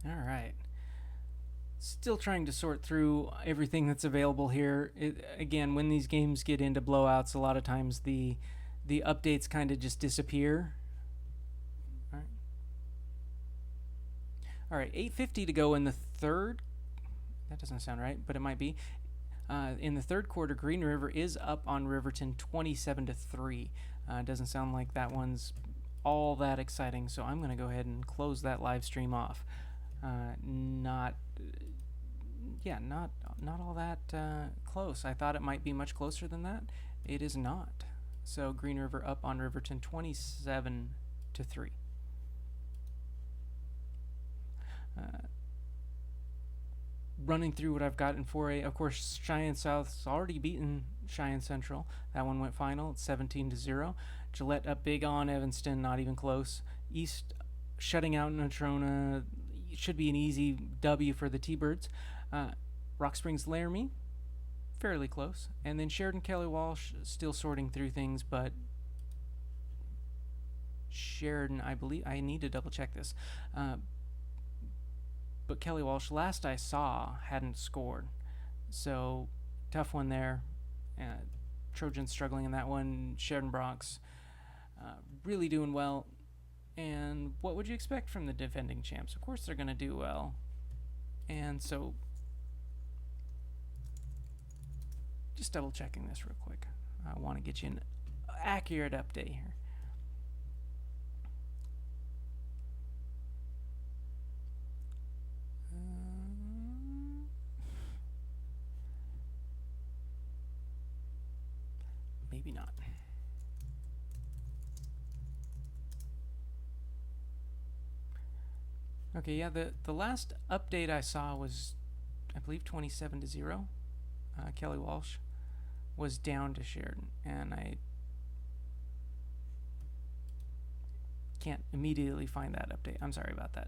All right. Still trying to sort through everything that's available here. Again, when these games get into blowouts, a lot of times the updates kind of just disappear. All right, 8:50 to go in the third. That doesn't sound right, but it might be. In the third quarter, Green River is up on Riverton 27-3. Doesn't sound like that one's all that exciting, so I'm going to go ahead and close that live stream off. Not all that close. I thought it might be much closer than that. It is not. So Green River up on Riverton 27-3. Running through what I've got in 4A, of course, Cheyenne South's already beaten Cheyenne Central. That one went final. It's 17-0. Gillette up big on Evanston, not even close. East shutting out Natrona. Should be an easy W for the T-Birds. Rock Springs Laramie, fairly close. And then Sheridan Kelly Walsh still sorting through things, but Sheridan, I believe, I need to double check this. But Kelly Walsh, last I saw, hadn't scored. So, tough one there. Trojans struggling in that one. Sheridan Bronx really doing well. And what would you expect from the defending champs? Of course they're going to do well. And so, just double checking this real quick. I want to get you an accurate update here. Maybe not. Okay, yeah, the last update I saw was, I believe, 27-0. Kelly Walsh was down to Sheridan, and I can't immediately find that update. I'm sorry about that.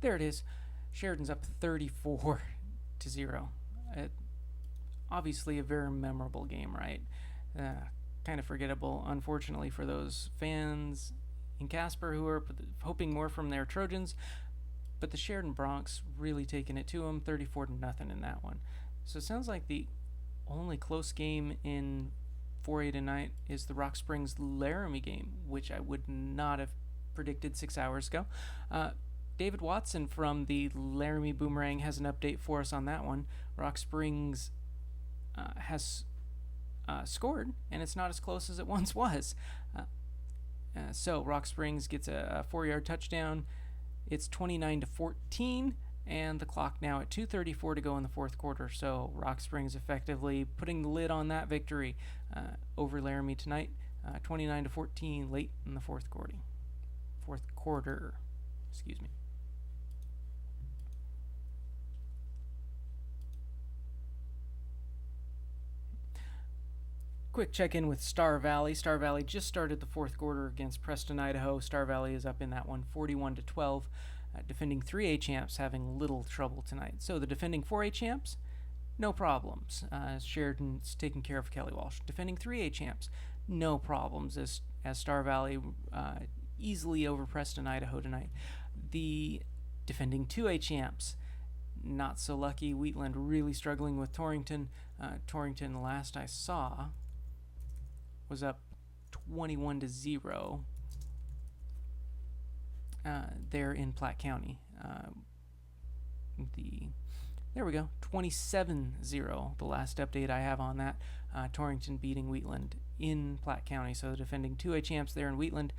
There it is. Sheridan's up 34-0. Obviously a very memorable game, right? Kind of forgettable, unfortunately, for those fans in Casper who are hoping more from their Trojans. But the Sheridan Bronx really taking it to them, 34-0 in that one. So it sounds like the only close game in 4A tonight is the Rock Springs Laramie game, which I would not have predicted 6 hours ago. David Watson from the Laramie Boomerang has an update for us on that one. Rock Springs has scored, and it's not as close as it once was. So Rock Springs gets a 4-yard touchdown. It's 29-14, and the clock now at 2:34 to go in the fourth quarter. So Rock Springs effectively putting the lid on that victory over Laramie tonight, 29-14 late in the fourth quarter. Excuse me. Quick check-in with Star Valley. Star Valley just started the fourth quarter against Preston, Idaho. Star Valley is up in that one, 41-12. Defending 3A champs having little trouble tonight. So the defending 4A champs, no problems. Sheridan's taking care of Kelly Walsh. Defending 3A champs, no problems as Star Valley easily over Preston, Idaho tonight. The defending 2A champs, not so lucky. Wheatland really struggling with Torrington. Torrington, last I saw, was up 21-0 there in Platte County. There we go, 27-0, the last update I have on that. Torrington beating Wheatland in Platte County. So the defending 2A champs there in Wheatland,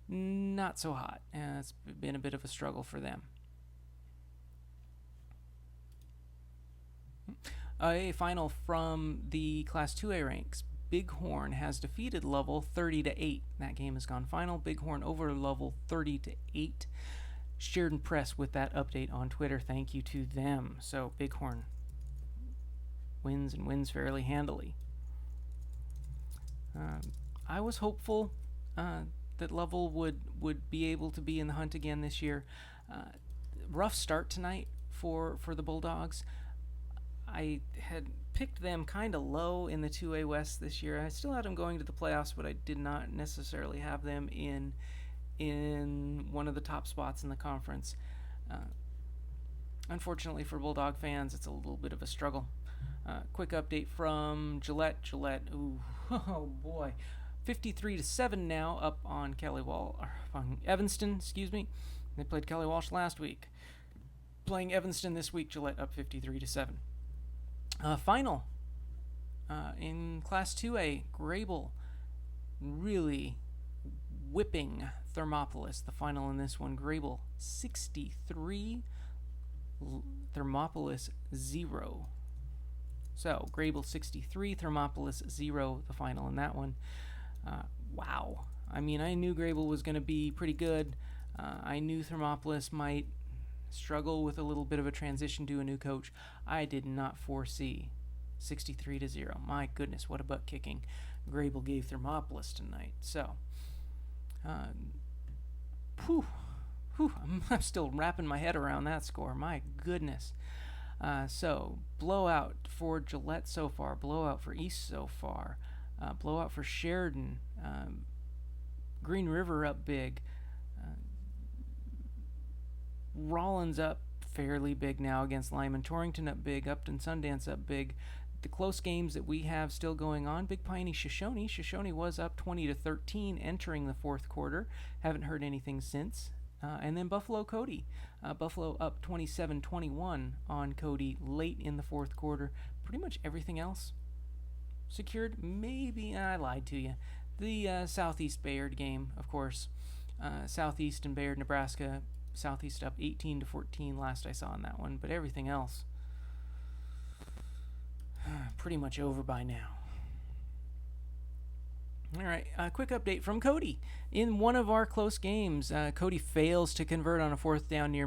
not so hot. It's been a bit of a struggle for them. A final from the Class 2A ranks. Bighorn has defeated Lovell 30-8. That game has gone final. Bighorn over Lovell 30-8. Sheridan Press with that update on Twitter. Thank you to them. So Bighorn wins and wins fairly handily. I was hopeful that Lovell would be able to be in the hunt again this year. Rough start tonight for the Bulldogs. I had picked them kind of low in the 2A West this year. I still had them going to the playoffs, but I did not necessarily have them in one of the top spots in the conference. Unfortunately for Bulldog fans, it's a little bit of a struggle. Quick update from Gillette. Ooh, oh boy, 53-7 now, up on on Evanston. Excuse me. They played Kelly Walsh last week. Playing Evanston this week. Gillette up 53-7. Final in Class 2A, Grable really whipping Thermopolis. The final in this one, Grable 63, Thermopolis 0. So Grable 63, Thermopolis 0, the final in that one. Wow. I mean, I knew Grable was going to be pretty good. I knew Thermopolis might struggle with a little bit of a transition to a new coach. I did not foresee 63-0. My goodness, what a butt kicking Grable gave Thermopolis tonight. So, I'm still wrapping my head around that score. My goodness. So, blowout for Gillette so far. Blowout for East so far. Blowout for Sheridan. Green River up big. Rollins up fairly big now against Lyman. Torrington up big. Upton Sundance up big. The close games that we have still going on. Big Piney Shoshone. Shoshone was up 20-13 entering the fourth quarter. Haven't heard anything since. And then Buffalo Cody. Buffalo up 27-21 on Cody late in the fourth quarter. Pretty much everything else secured. Maybe I lied to you. The Southeast Bayard game, of course. Southeast and Bayard, Nebraska. Southeast up 18-14 last I saw in that one, but everything else pretty much over by now. All right, quick update from Cody. In one of our close games, Cody fails to convert on a fourth down near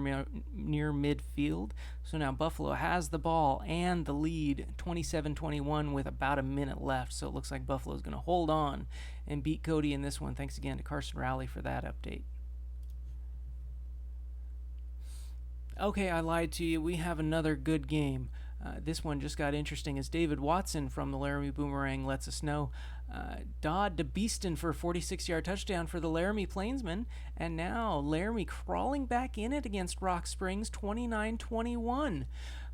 midfield. So now Buffalo has the ball and the lead, 27-21 with about a minute left. So it looks like Buffalo's going to hold on and beat Cody in this one. Thanks again to Carson Rowley for that update. Okay, I lied to you. We have another good game. This one just got interesting as David Watson from the Laramie Boomerang lets us know. Dodd to Beeston for a 46-yard touchdown for the Laramie Plainsmen. And now Laramie crawling back in it against Rock Springs, 29-21.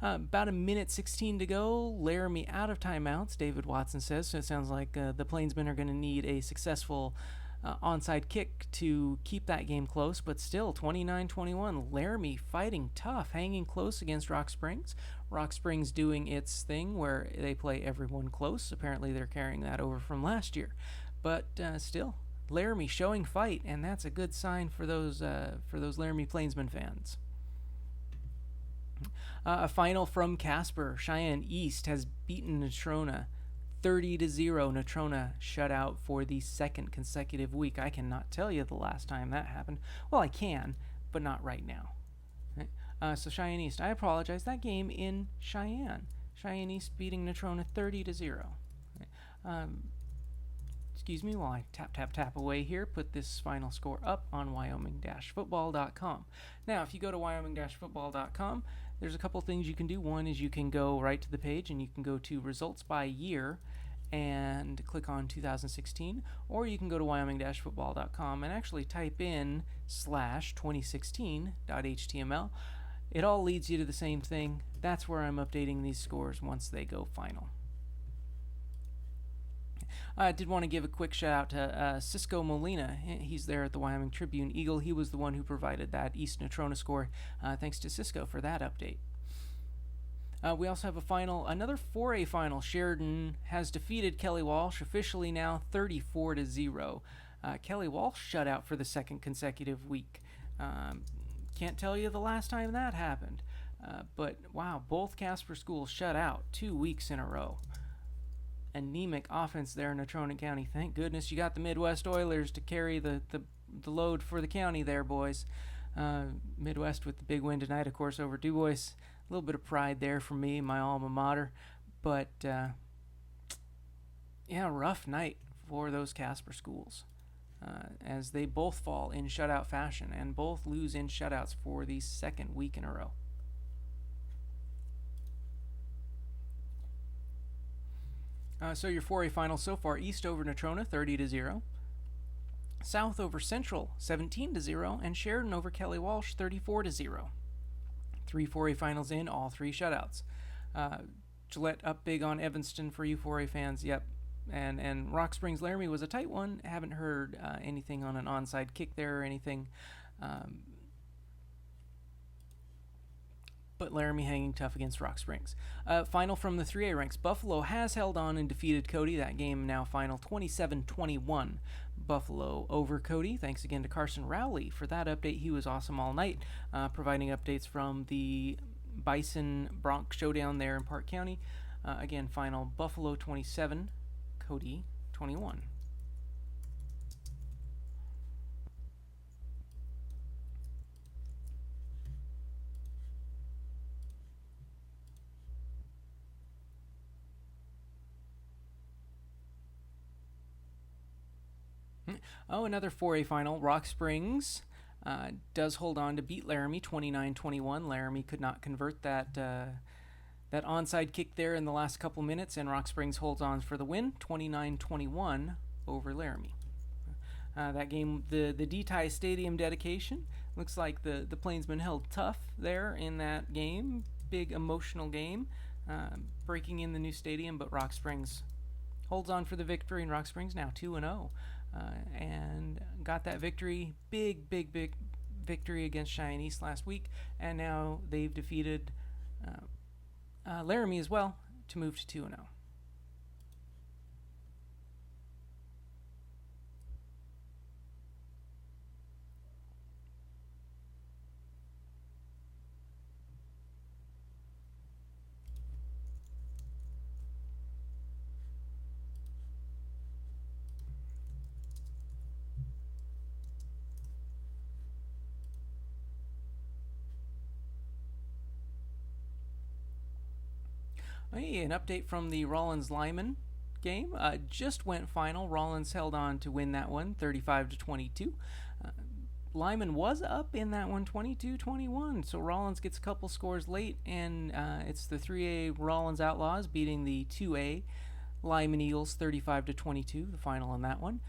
About a minute 16 to go. Laramie out of timeouts, David Watson says. So it sounds like the Plainsmen are going to need a successful onside kick to keep that game close, but still 29-21. Laramie fighting tough, hanging close against Rock Springs. Rock Springs doing its thing where they play everyone close. Apparently they're carrying that over from last year, but still Laramie showing fight, and that's a good sign for those Laramie Plainsmen fans. A final from Casper. Cheyenne East has beaten Natrona 30-0. Natrona shut out for the second consecutive week. I cannot tell you the last time that happened. Well, I can, but not right now. Right? So Cheyenne East, I apologize. That game in Cheyenne. Cheyenne East beating Natrona 30-0. Right? excuse me, while I tap away here, put this final score up on wyoming-football.com. Now, if you go to wyoming-football.com, there's a couple things you can do. One is you can go right to the page and you can go to results by year and click on 2016, or you can go to wyoming-football.com and actually type in /2016.html. It all leads you to the same thing. That's where I'm updating these scores once they go final. I did want to give a quick shout out to Cisco Molina. He's there at the Wyoming Tribune Eagle. He was the one who provided that East Natrona score. Thanks to Cisco for that update. We also have another 4A final. Sheridan has defeated Kelly Walsh, officially now 34-0. Kelly Walsh shut out for the second consecutive week. Can't tell you the last time that happened. But wow, both Casper schools shut out 2 weeks in a row. Anemic offense there in Natrona County. Thank goodness you got the Midwest Oilers to carry the load for the county there, boys. Midwest with the big win tonight, of course, over Du Bois. A little bit of pride there for me, my alma mater. But, rough night for those Casper schools. As they both fall in shutout fashion and both lose in shutouts for the second week in a row. So your 4A final so far: East over Natrona 30-0, South over Central 17-0, and Sheridan over Kelly Walsh 34-0. 3 4A finals in, all 3 shutouts. Gillette up big on Evanston for you 4A fans. Yep. And Rock Springs Laramie was a tight one. Haven't heard anything on an onside kick there or anything. But Laramie hanging tough against Rock Springs. Final from the 3A ranks. Buffalo has held on and defeated Cody. That game now final 27-21. Buffalo over Cody. Thanks again to Carson Rowley for that update. He was awesome all night, providing updates from the Bison Bronx showdown there in Park County. Again, final Buffalo 27, Cody 21. Oh, another 4A final. Rock Springs does hold on to beat Laramie 29-21. Laramie could not convert that onside kick there in the last couple minutes, and Rock Springs holds on for the win 29-21 over Laramie. That game, the D-Tie Stadium dedication, looks like the Plainsmen held tough there in that game. Big emotional game, breaking in the new stadium, but Rock Springs holds on for the victory, and Rock Springs now 2-0. And got that victory, big victory against Cheyenne East last week, and now they've defeated Laramie as well to move to 2-0. Hey, an update from the Rollins-Lyman game. Just went final. Rollins held on to win that one, 35-22. Lyman was up in that one, 22-21. So Rollins gets a couple scores late, and it's the 3A Rollins Outlaws beating the 2A Lyman Eagles, 35-22. The final in that one.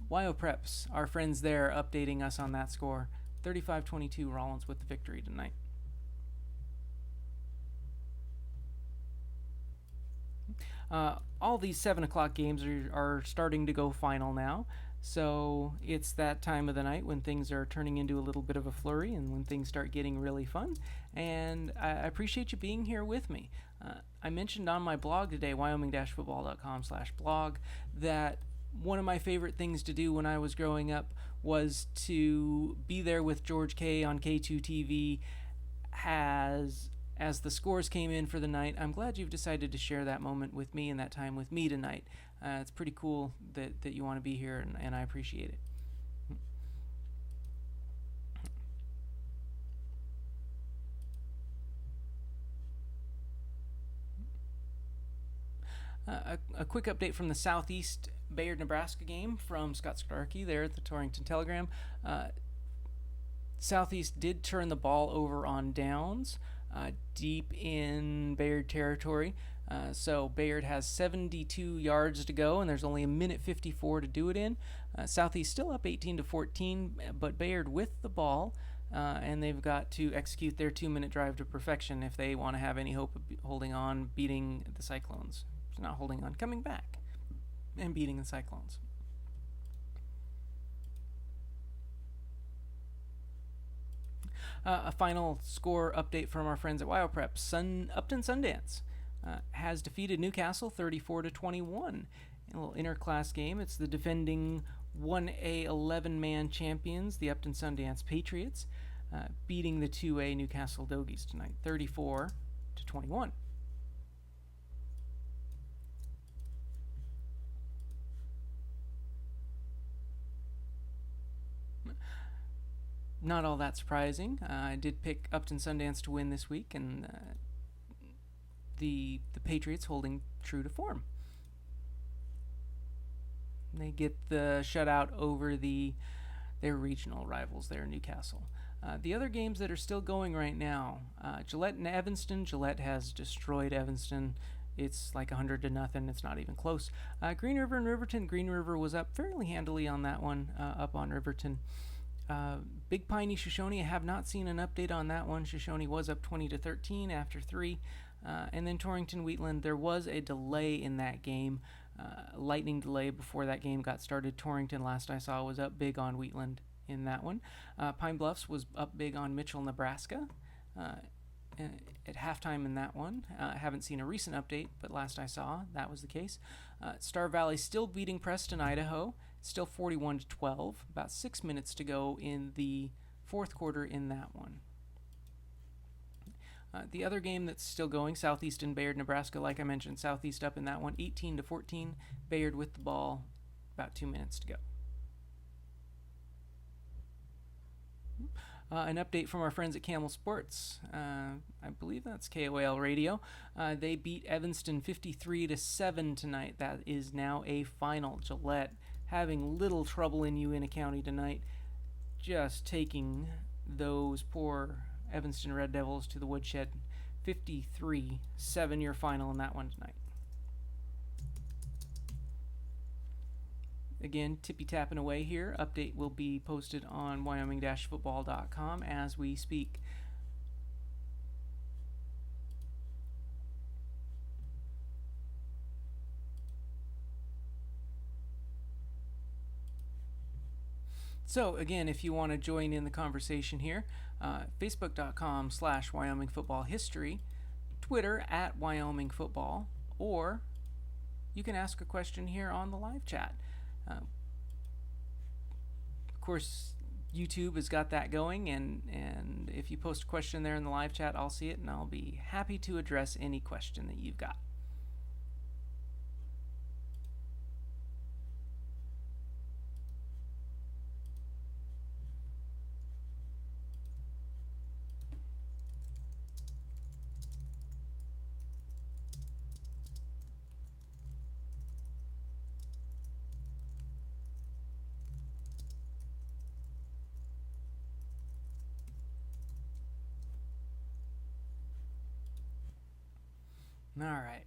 Wyo Preps, our friends there, updating us on that score, 35-22. Rollins with the victory tonight. All these 7 o'clock games are starting to go final now, so it's that time of the night when things are turning into a little bit of a flurry and when things start getting really fun, and I appreciate you being here with me. I mentioned on my blog today, wyoming-football.com/blog, that one of my favorite things to do when I was growing up was to be there with George K on K2 TV as the scores came in for the night. I'm glad you've decided to share that moment with me and that time with me tonight. It's pretty cool that you want to be here, and I appreciate it. A quick update from the Southeast Bayard, Nebraska game from Scott Starkey there at the Torrington Telegram. Southeast did turn the ball over on downs deep in Bayard territory. So Bayard has 72 yards to go, and there's only a minute 54 to do it in. Southeast still up 18-14, but Bayard with the ball, and they've got to execute their 2-minute drive to perfection if they want to have any hope of holding on, beating the Cyclones. Not holding on, coming back and beating the Cyclones. A final score update from our friends at WyoPrep. Upton Sundance has defeated Newcastle 34-21. A little interclass game. It's the defending 1A 11-man champions, the Upton Sundance Patriots, beating the 2A Newcastle Dogies tonight, 34-21. Not all that surprising. I did pick Upton Sundance to win this week, and the Patriots holding true to form. They get the shutout over their regional rivals there, Newcastle. The other games that are still going right now, Gillette and Evanston. Gillette has destroyed Evanston. It's like 100-0. It's not even close. Green River and Riverton. Green River was up fairly handily on that one, up on Riverton. Big Piney Shoshone, I have not seen an update on that one. Shoshone was up 20-13 after 3. And then Torrington Wheatland, there was a delay in that game, lightning delay before that game got started. Torrington, last I saw, was up big on Wheatland in that one. Pine Bluffs was up big on Mitchell, Nebraska at halftime in that one. I haven't seen a recent update, but last I saw, that was the case. Star Valley still beating Preston, Idaho. Still 41-12. About 6 minutes to go in the fourth quarter in that one. The other game that's still going, Southeast and Bayard, Nebraska, like I mentioned, Southeast up in that one, 18-14. Bayard with the ball, about 2 minutes to go. An update from our friends at Camel Sports. I believe that's KOAL Radio. They beat Evanston 53-7 tonight. That is now a final. Gillette having little trouble in Uintah County tonight, just taking those poor Evanston Red Devils to the woodshed. 53-7 your final in that one tonight. Again, tippy-tapping away here. Update will be posted on wyoming-football.com as we speak. So, again, if you want to join in the conversation here, facebook.com/WyomingFootballHistory, Twitter @WyomingFootball, or you can ask a question here on the live chat. Of course, YouTube has got that going, and if you post a question there in the live chat, I'll see it, and I'll be happy to address any question that you've got. All right.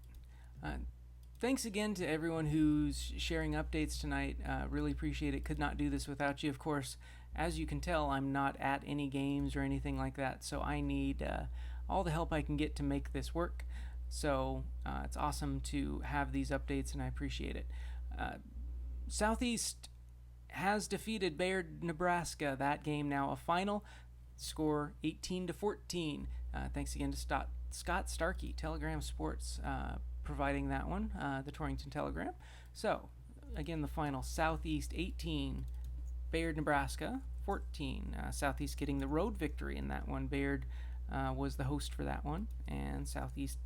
Thanks again to everyone who's sharing updates tonight. Really appreciate it. Could not do this without you. Of course, as you can tell, I'm not at any games or anything like that, so I need all the help I can get to make this work. So it's awesome to have these updates, and I appreciate it. Southeast has defeated Bayard, Nebraska. That game now a final. Score 18-14. Thanks again to Scott Starkey, Telegram Sports, providing that one, the Torrington Telegram. So, again, the final, Southeast 18, Bayard, Nebraska 14. Southeast getting the road victory in that one. Bayard was the host for that one, and Southeast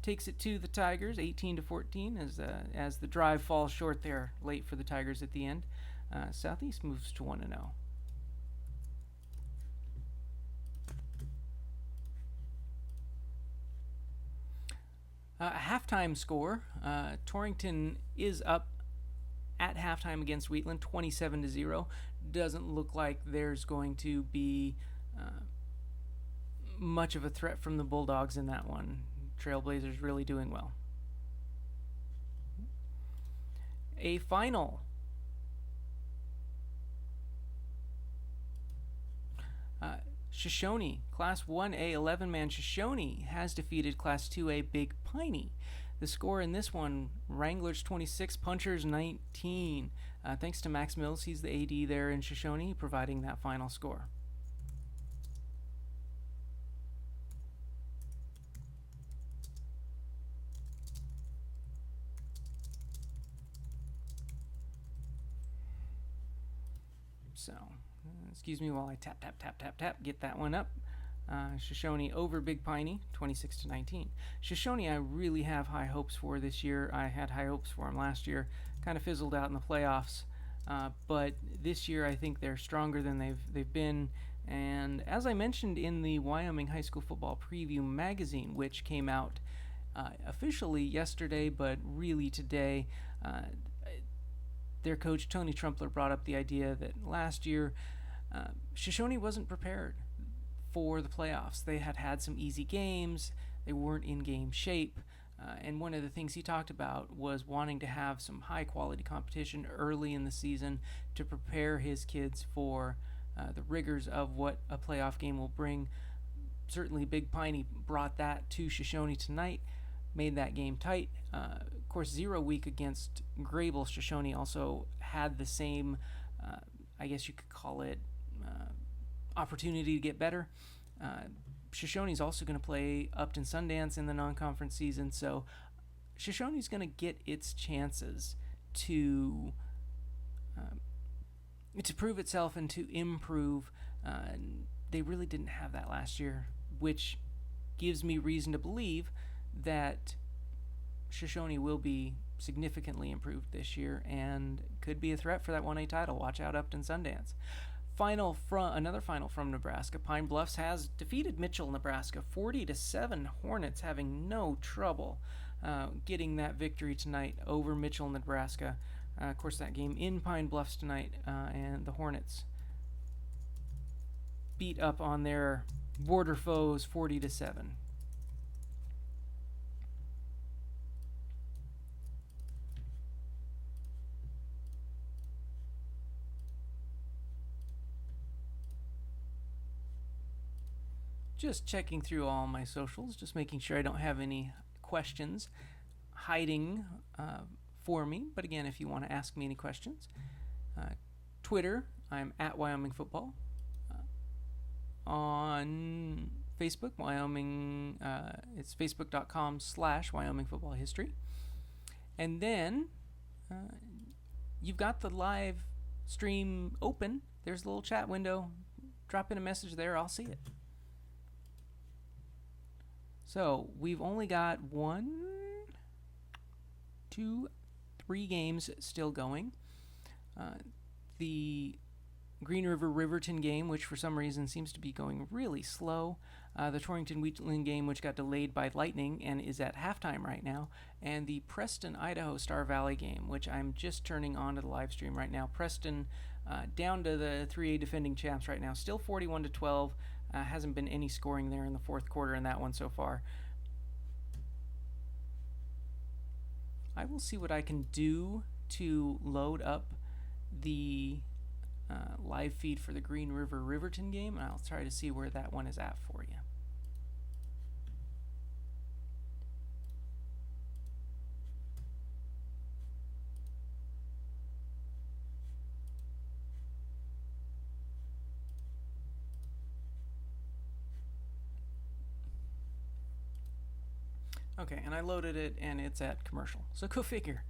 takes it to the Tigers 18-14 as the drive falls short there late for the Tigers at the end. Southeast moves to 1-0. Halftime score: Torrington is up at halftime against Wheatland, 27-0. Doesn't look like there's going to be much of a threat from the Bulldogs in that one. Trailblazers really doing well. A final. Shoshone, Class 1A 11-man Shoshone has defeated Class 2A Big Piney. The score in this one, Wranglers 26, Punchers 19. Thanks to Max Mills, he's the AD there in Shoshone, providing that final score. So, excuse me while I tap, get that one up. Shoshone over Big Piney, 26-19. Shoshone, I really have high hopes for this year. I had high hopes for them last year. Kind of fizzled out in the playoffs, but this year I think they're stronger than they've been. And as I mentioned in the Wyoming High School Football Preview magazine, which came out officially yesterday, but really today, their coach Tony Trumpler brought up the idea that last year Shoshone wasn't prepared for the playoffs. They had some easy games. They weren't in game shape. And one of the things he talked about was wanting to have some high-quality competition early in the season to prepare his kids for the rigors of what a playoff game will bring. Certainly Big Piney brought that to Shoshone tonight, made that game tight. Of course, 0 week against Grable, Shoshone also had the same, I guess you could call it, opportunity to get better. Shoshone's also going to play Upton Sundance in the non-conference season, so Shoshone's going to get its chances to prove itself and to improve. They really didn't have that last year, which gives me reason to believe that Shoshone will be significantly improved this year and could be a threat for that 1A title. Watch out, Upton Sundance. Another final from Nebraska. Pine Bluffs has defeated Mitchell, Nebraska, 40-7. Hornets having no trouble getting that victory tonight over Mitchell, Nebraska. Of course, that game in Pine Bluffs tonight, and the Hornets beat up on their border foes 40-7. Just checking through all my socials, just making sure I don't have any questions hiding for me. But again, if you want to ask me any questions, Twitter, I'm at Wyoming Football. On Facebook, Wyoming, it's facebook.com/Wyoming Football History. And then you've got the live stream open. There's a little chat window. Drop in a message there. I'll see it. So we've only got 1, 2, 3 games still going. The Green River Riverton game, which for some reason seems to be going really slow. The Torrington Wheatland game, which got delayed by lightning and is at halftime right now. And the Preston Idaho Star Valley game, which I'm just turning on to the live stream right now. Preston down to the 3A defending champs right now, still 41-12. Hasn't been any scoring there in the fourth quarter in that one so far. I will see what I can do to load up the live feed for the Green River Riverton game, and I'll try to see where that one is at for you. Okay, and I loaded it, and it's at commercial. So go figure.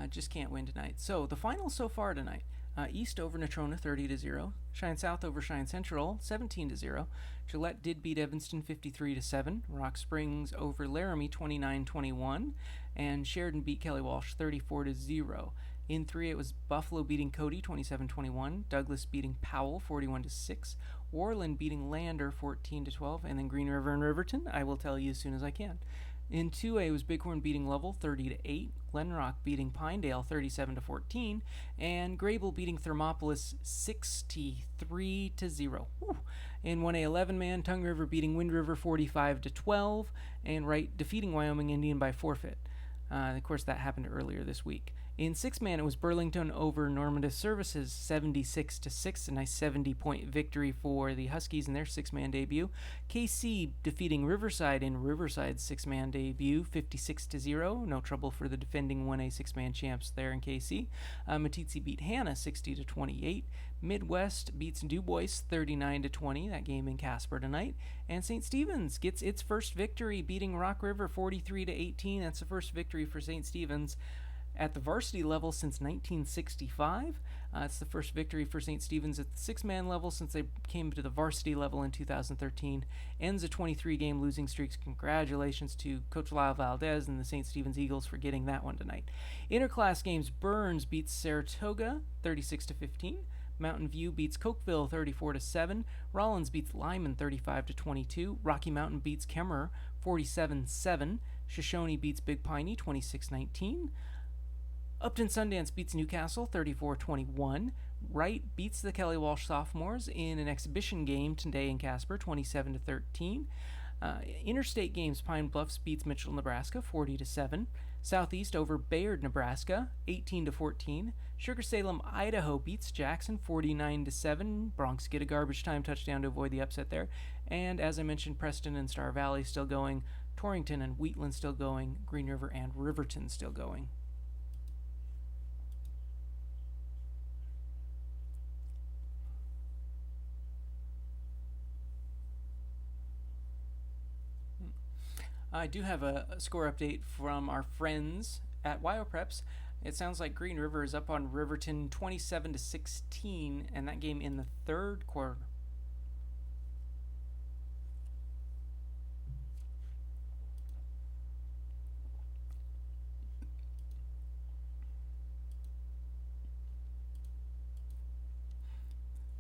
Just can't win tonight. So the finals so far tonight: East over Natrona, 30-0. Cheyenne South over Cheyenne Central, 17-0. Gillette did beat Evanston, 53-7. Rock Springs over Laramie, 29-21. And Sheridan beat Kelly Walsh, 34-0. In 3, it was Buffalo beating Cody, 27-21. Douglas beating Powell, 41-6. Worland beating Lander, 14-12. And then Green River and Riverton, I will tell you as soon as I can. In 2A, it was Bighorn beating Lovell 30-8, Glenrock beating Pinedale 37-14, and Grable beating Thermopolis 63-0. Whew. In 1A 11-man, Tongue River beating Wind River 45-12, and Wright defeating Wyoming Indian by forfeit. Of course, that happened earlier this week. In 6-man, it was Burlington over Normative Services 76-6, a nice 70-point victory for the Huskies in their 6-man debut. KC defeating Riverside in Riverside's 6-man debut 56-0. No trouble for the defending 1A 6-man champs there in KC. Meeteetse beat Hannah 60-28. Midwest beats DuBois 39-20, that game in Casper tonight. And St. Stephen's gets its first victory, beating Rock River 43-18. That's the first victory for St. Stephen's at the varsity level since 1965. It's the first victory for St. Stephen's at the 6-man level since they came to the varsity level in 2013. Ends a 23-game losing streak. Congratulations to Coach Lyle Valdez and the St. Stephen's Eagles for getting that one tonight. Interclass games, Burns beats Saratoga 36-15. Mountain View beats Cokeville 34-7. Rollins beats Lyman 35-22. Rocky Mountain beats Kemmerer 47-7. Shoshone beats Big Piney 26-19. Upton Sundance beats Newcastle 34-21. Wright beats the Kelly Walsh Sophomores in an exhibition game today in Casper 27-13. Interstate games, Pine Bluffs beats Mitchell, Nebraska 40-7. Southeast over Bayard, Nebraska 18-14. Sugar Salem, Idaho beats Jackson 49-7. Bronx get a garbage time touchdown to avoid the upset there. And as I mentioned, Preston and Star Valley still going. Torrington and Wheatland still going. Green River and Riverton still going. I do have a score update from our friends at WyoPreps. It sounds like Green River is up on Riverton 27-16, and that game in the third quarter.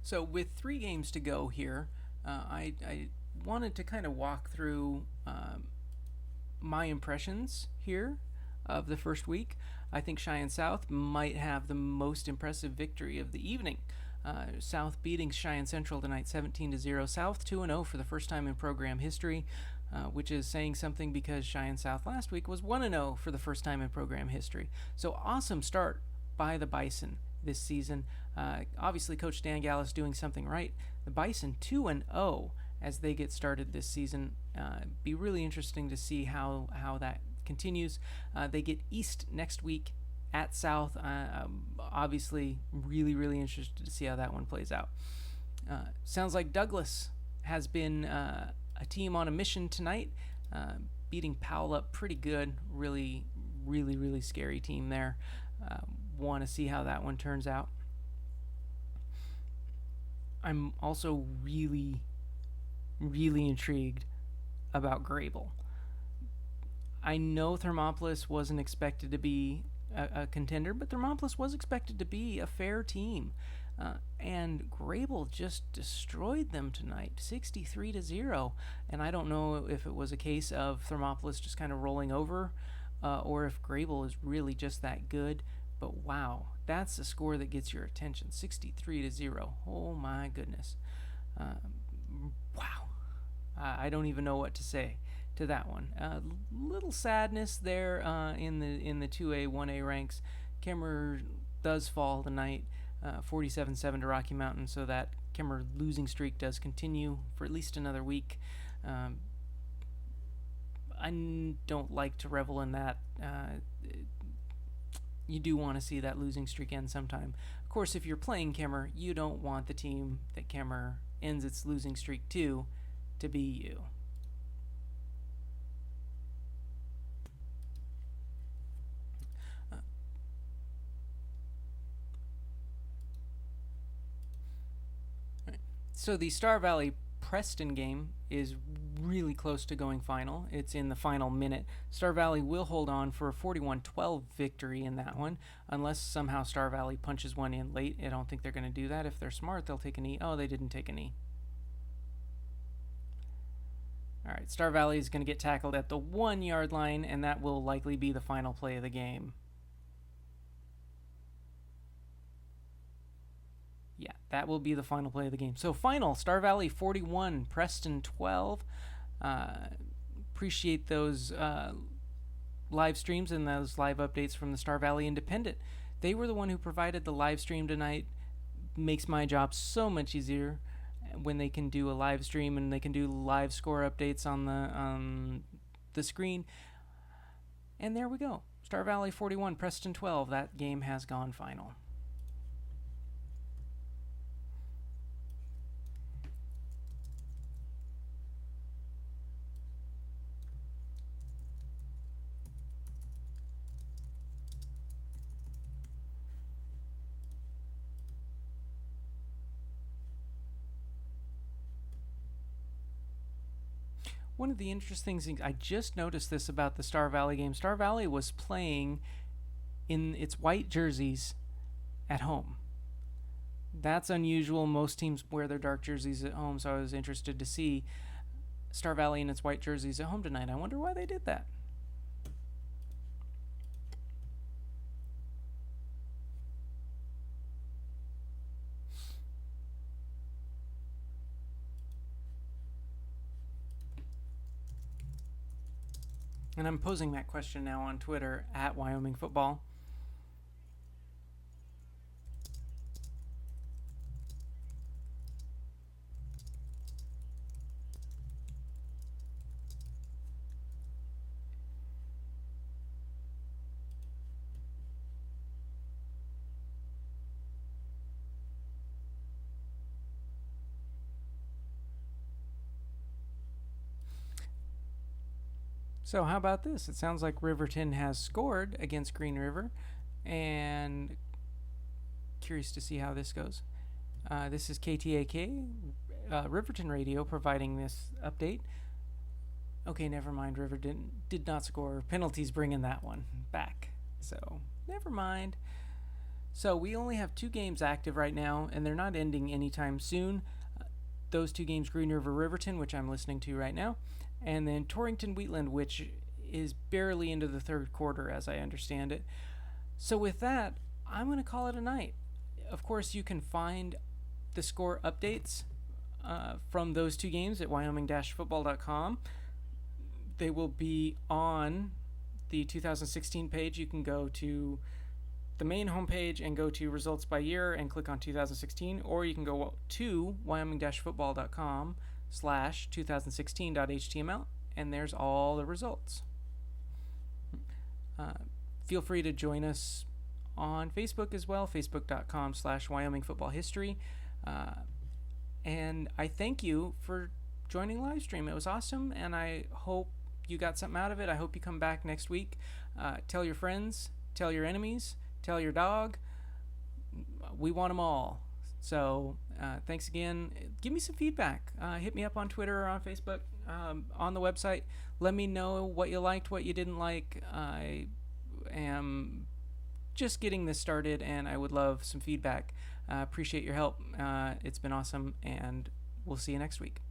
So with 3 games to go here, I wanted to kind of walk through my impressions here of the first week. I think Cheyenne South might have the most impressive victory of the evening. South beating Cheyenne Central tonight 17-0. South 2-0 for the first time in program history, which is saying something because Cheyenne South last week was 1-0 for the first time in program history. So awesome start by the Bison this season. Obviously, Coach Dan Gallus doing something right. The Bison 2-0 as they get started this season. Be really interesting to see how that continues. They get East next week at South. Obviously, really interested to see how that one plays out. Sounds like Douglas has been a team on a mission tonight, beating Powell up pretty good. Really scary team there. Want to see how that one turns out. I'm also really intrigued about Grable. I know Thermopolis wasn't expected to be a contender, but Thermopolis was expected to be a fair team. And Grable just destroyed them tonight, 63-0. And I don't know if it was a case of Thermopolis just kind of rolling over, or if Grable is really just that good. But wow, that's a score that gets your attention, 63-0. Oh my goodness. Wow. I don't even know what to say to that one. Little sadness there in the 2A, 1A ranks. Kemmerer does fall tonight, 47-7 to Rocky Mountain, so that Kemmerer losing streak does continue for at least another week. I don't like to revel in that. You do want to see that losing streak end sometime. Of course, if you're playing Kemmerer, you don't want the team that Kemmerer ends its losing streak to be you. So the Star Valley Preston game is really close to going final. It's in the final minute. Star Valley will hold on for a 41-12 victory in that one, unless somehow Star Valley punches one in late. I don't think they're going to do that. If they're smart, they'll take a knee. Oh, they didn't take a knee. All right, Star Valley is going to get tackled at the 1 yard line, and that will likely be the final play of the game. Yeah, that will be the final play of the game. So final, Star Valley 41, Preston 12. Appreciate those live streams and those live updates from the Star Valley Independent. They were the one who provided the live stream tonight. Makes my job so much easier when they can do a live stream and they can do live score updates on the screen. And there we go. Star Valley 41, Preston 12. That game has gone final. One of the interesting things, I just noticed this about the Star Valley game. Star Valley was playing in its white jerseys at home. That's unusual. Most teams wear their dark jerseys at home, so I was interested to see Star Valley in its white jerseys at home tonight. I wonder why they did that. And I'm posing that question now on Twitter at Wyoming Football. So how about this? It sounds like Riverton has scored against Green River, and curious to see how this goes. This is KTAK, Riverton Radio, providing this update. Okay, never mind. Riverton did not score. Penalties bringing that one back. So, never mind. So, we only have 2 games active right now, and they're not ending anytime soon. Those 2 games, Green River Riverton, which I'm listening to right now, and then Torrington Wheatland, which is barely into the 3rd quarter, as I understand it. So, with that, I'm going to call it a night. Of course, you can find the score updates from those 2 games at wyoming-football.com. They will be on the 2016 page. You can go to the main homepage and go to results by year and click on 2016, or you can go to wyoming-football.com/2016.html, and there's all the results. Feel free to join us on Facebook as well, facebook.com/wyoming-football-history. And I thank you for joining live stream. It was awesome, and I hope you got something out of it. I hope you come back next week. Tell your friends, tell your enemies, tell your dog. We want them all. So thanks again. Give me some feedback. Hit me up on Twitter or on Facebook, on the website. Let me know what you liked, what you didn't like. I am just getting this started, and I would love some feedback. Appreciate your help. It's been awesome, and we'll see you next week.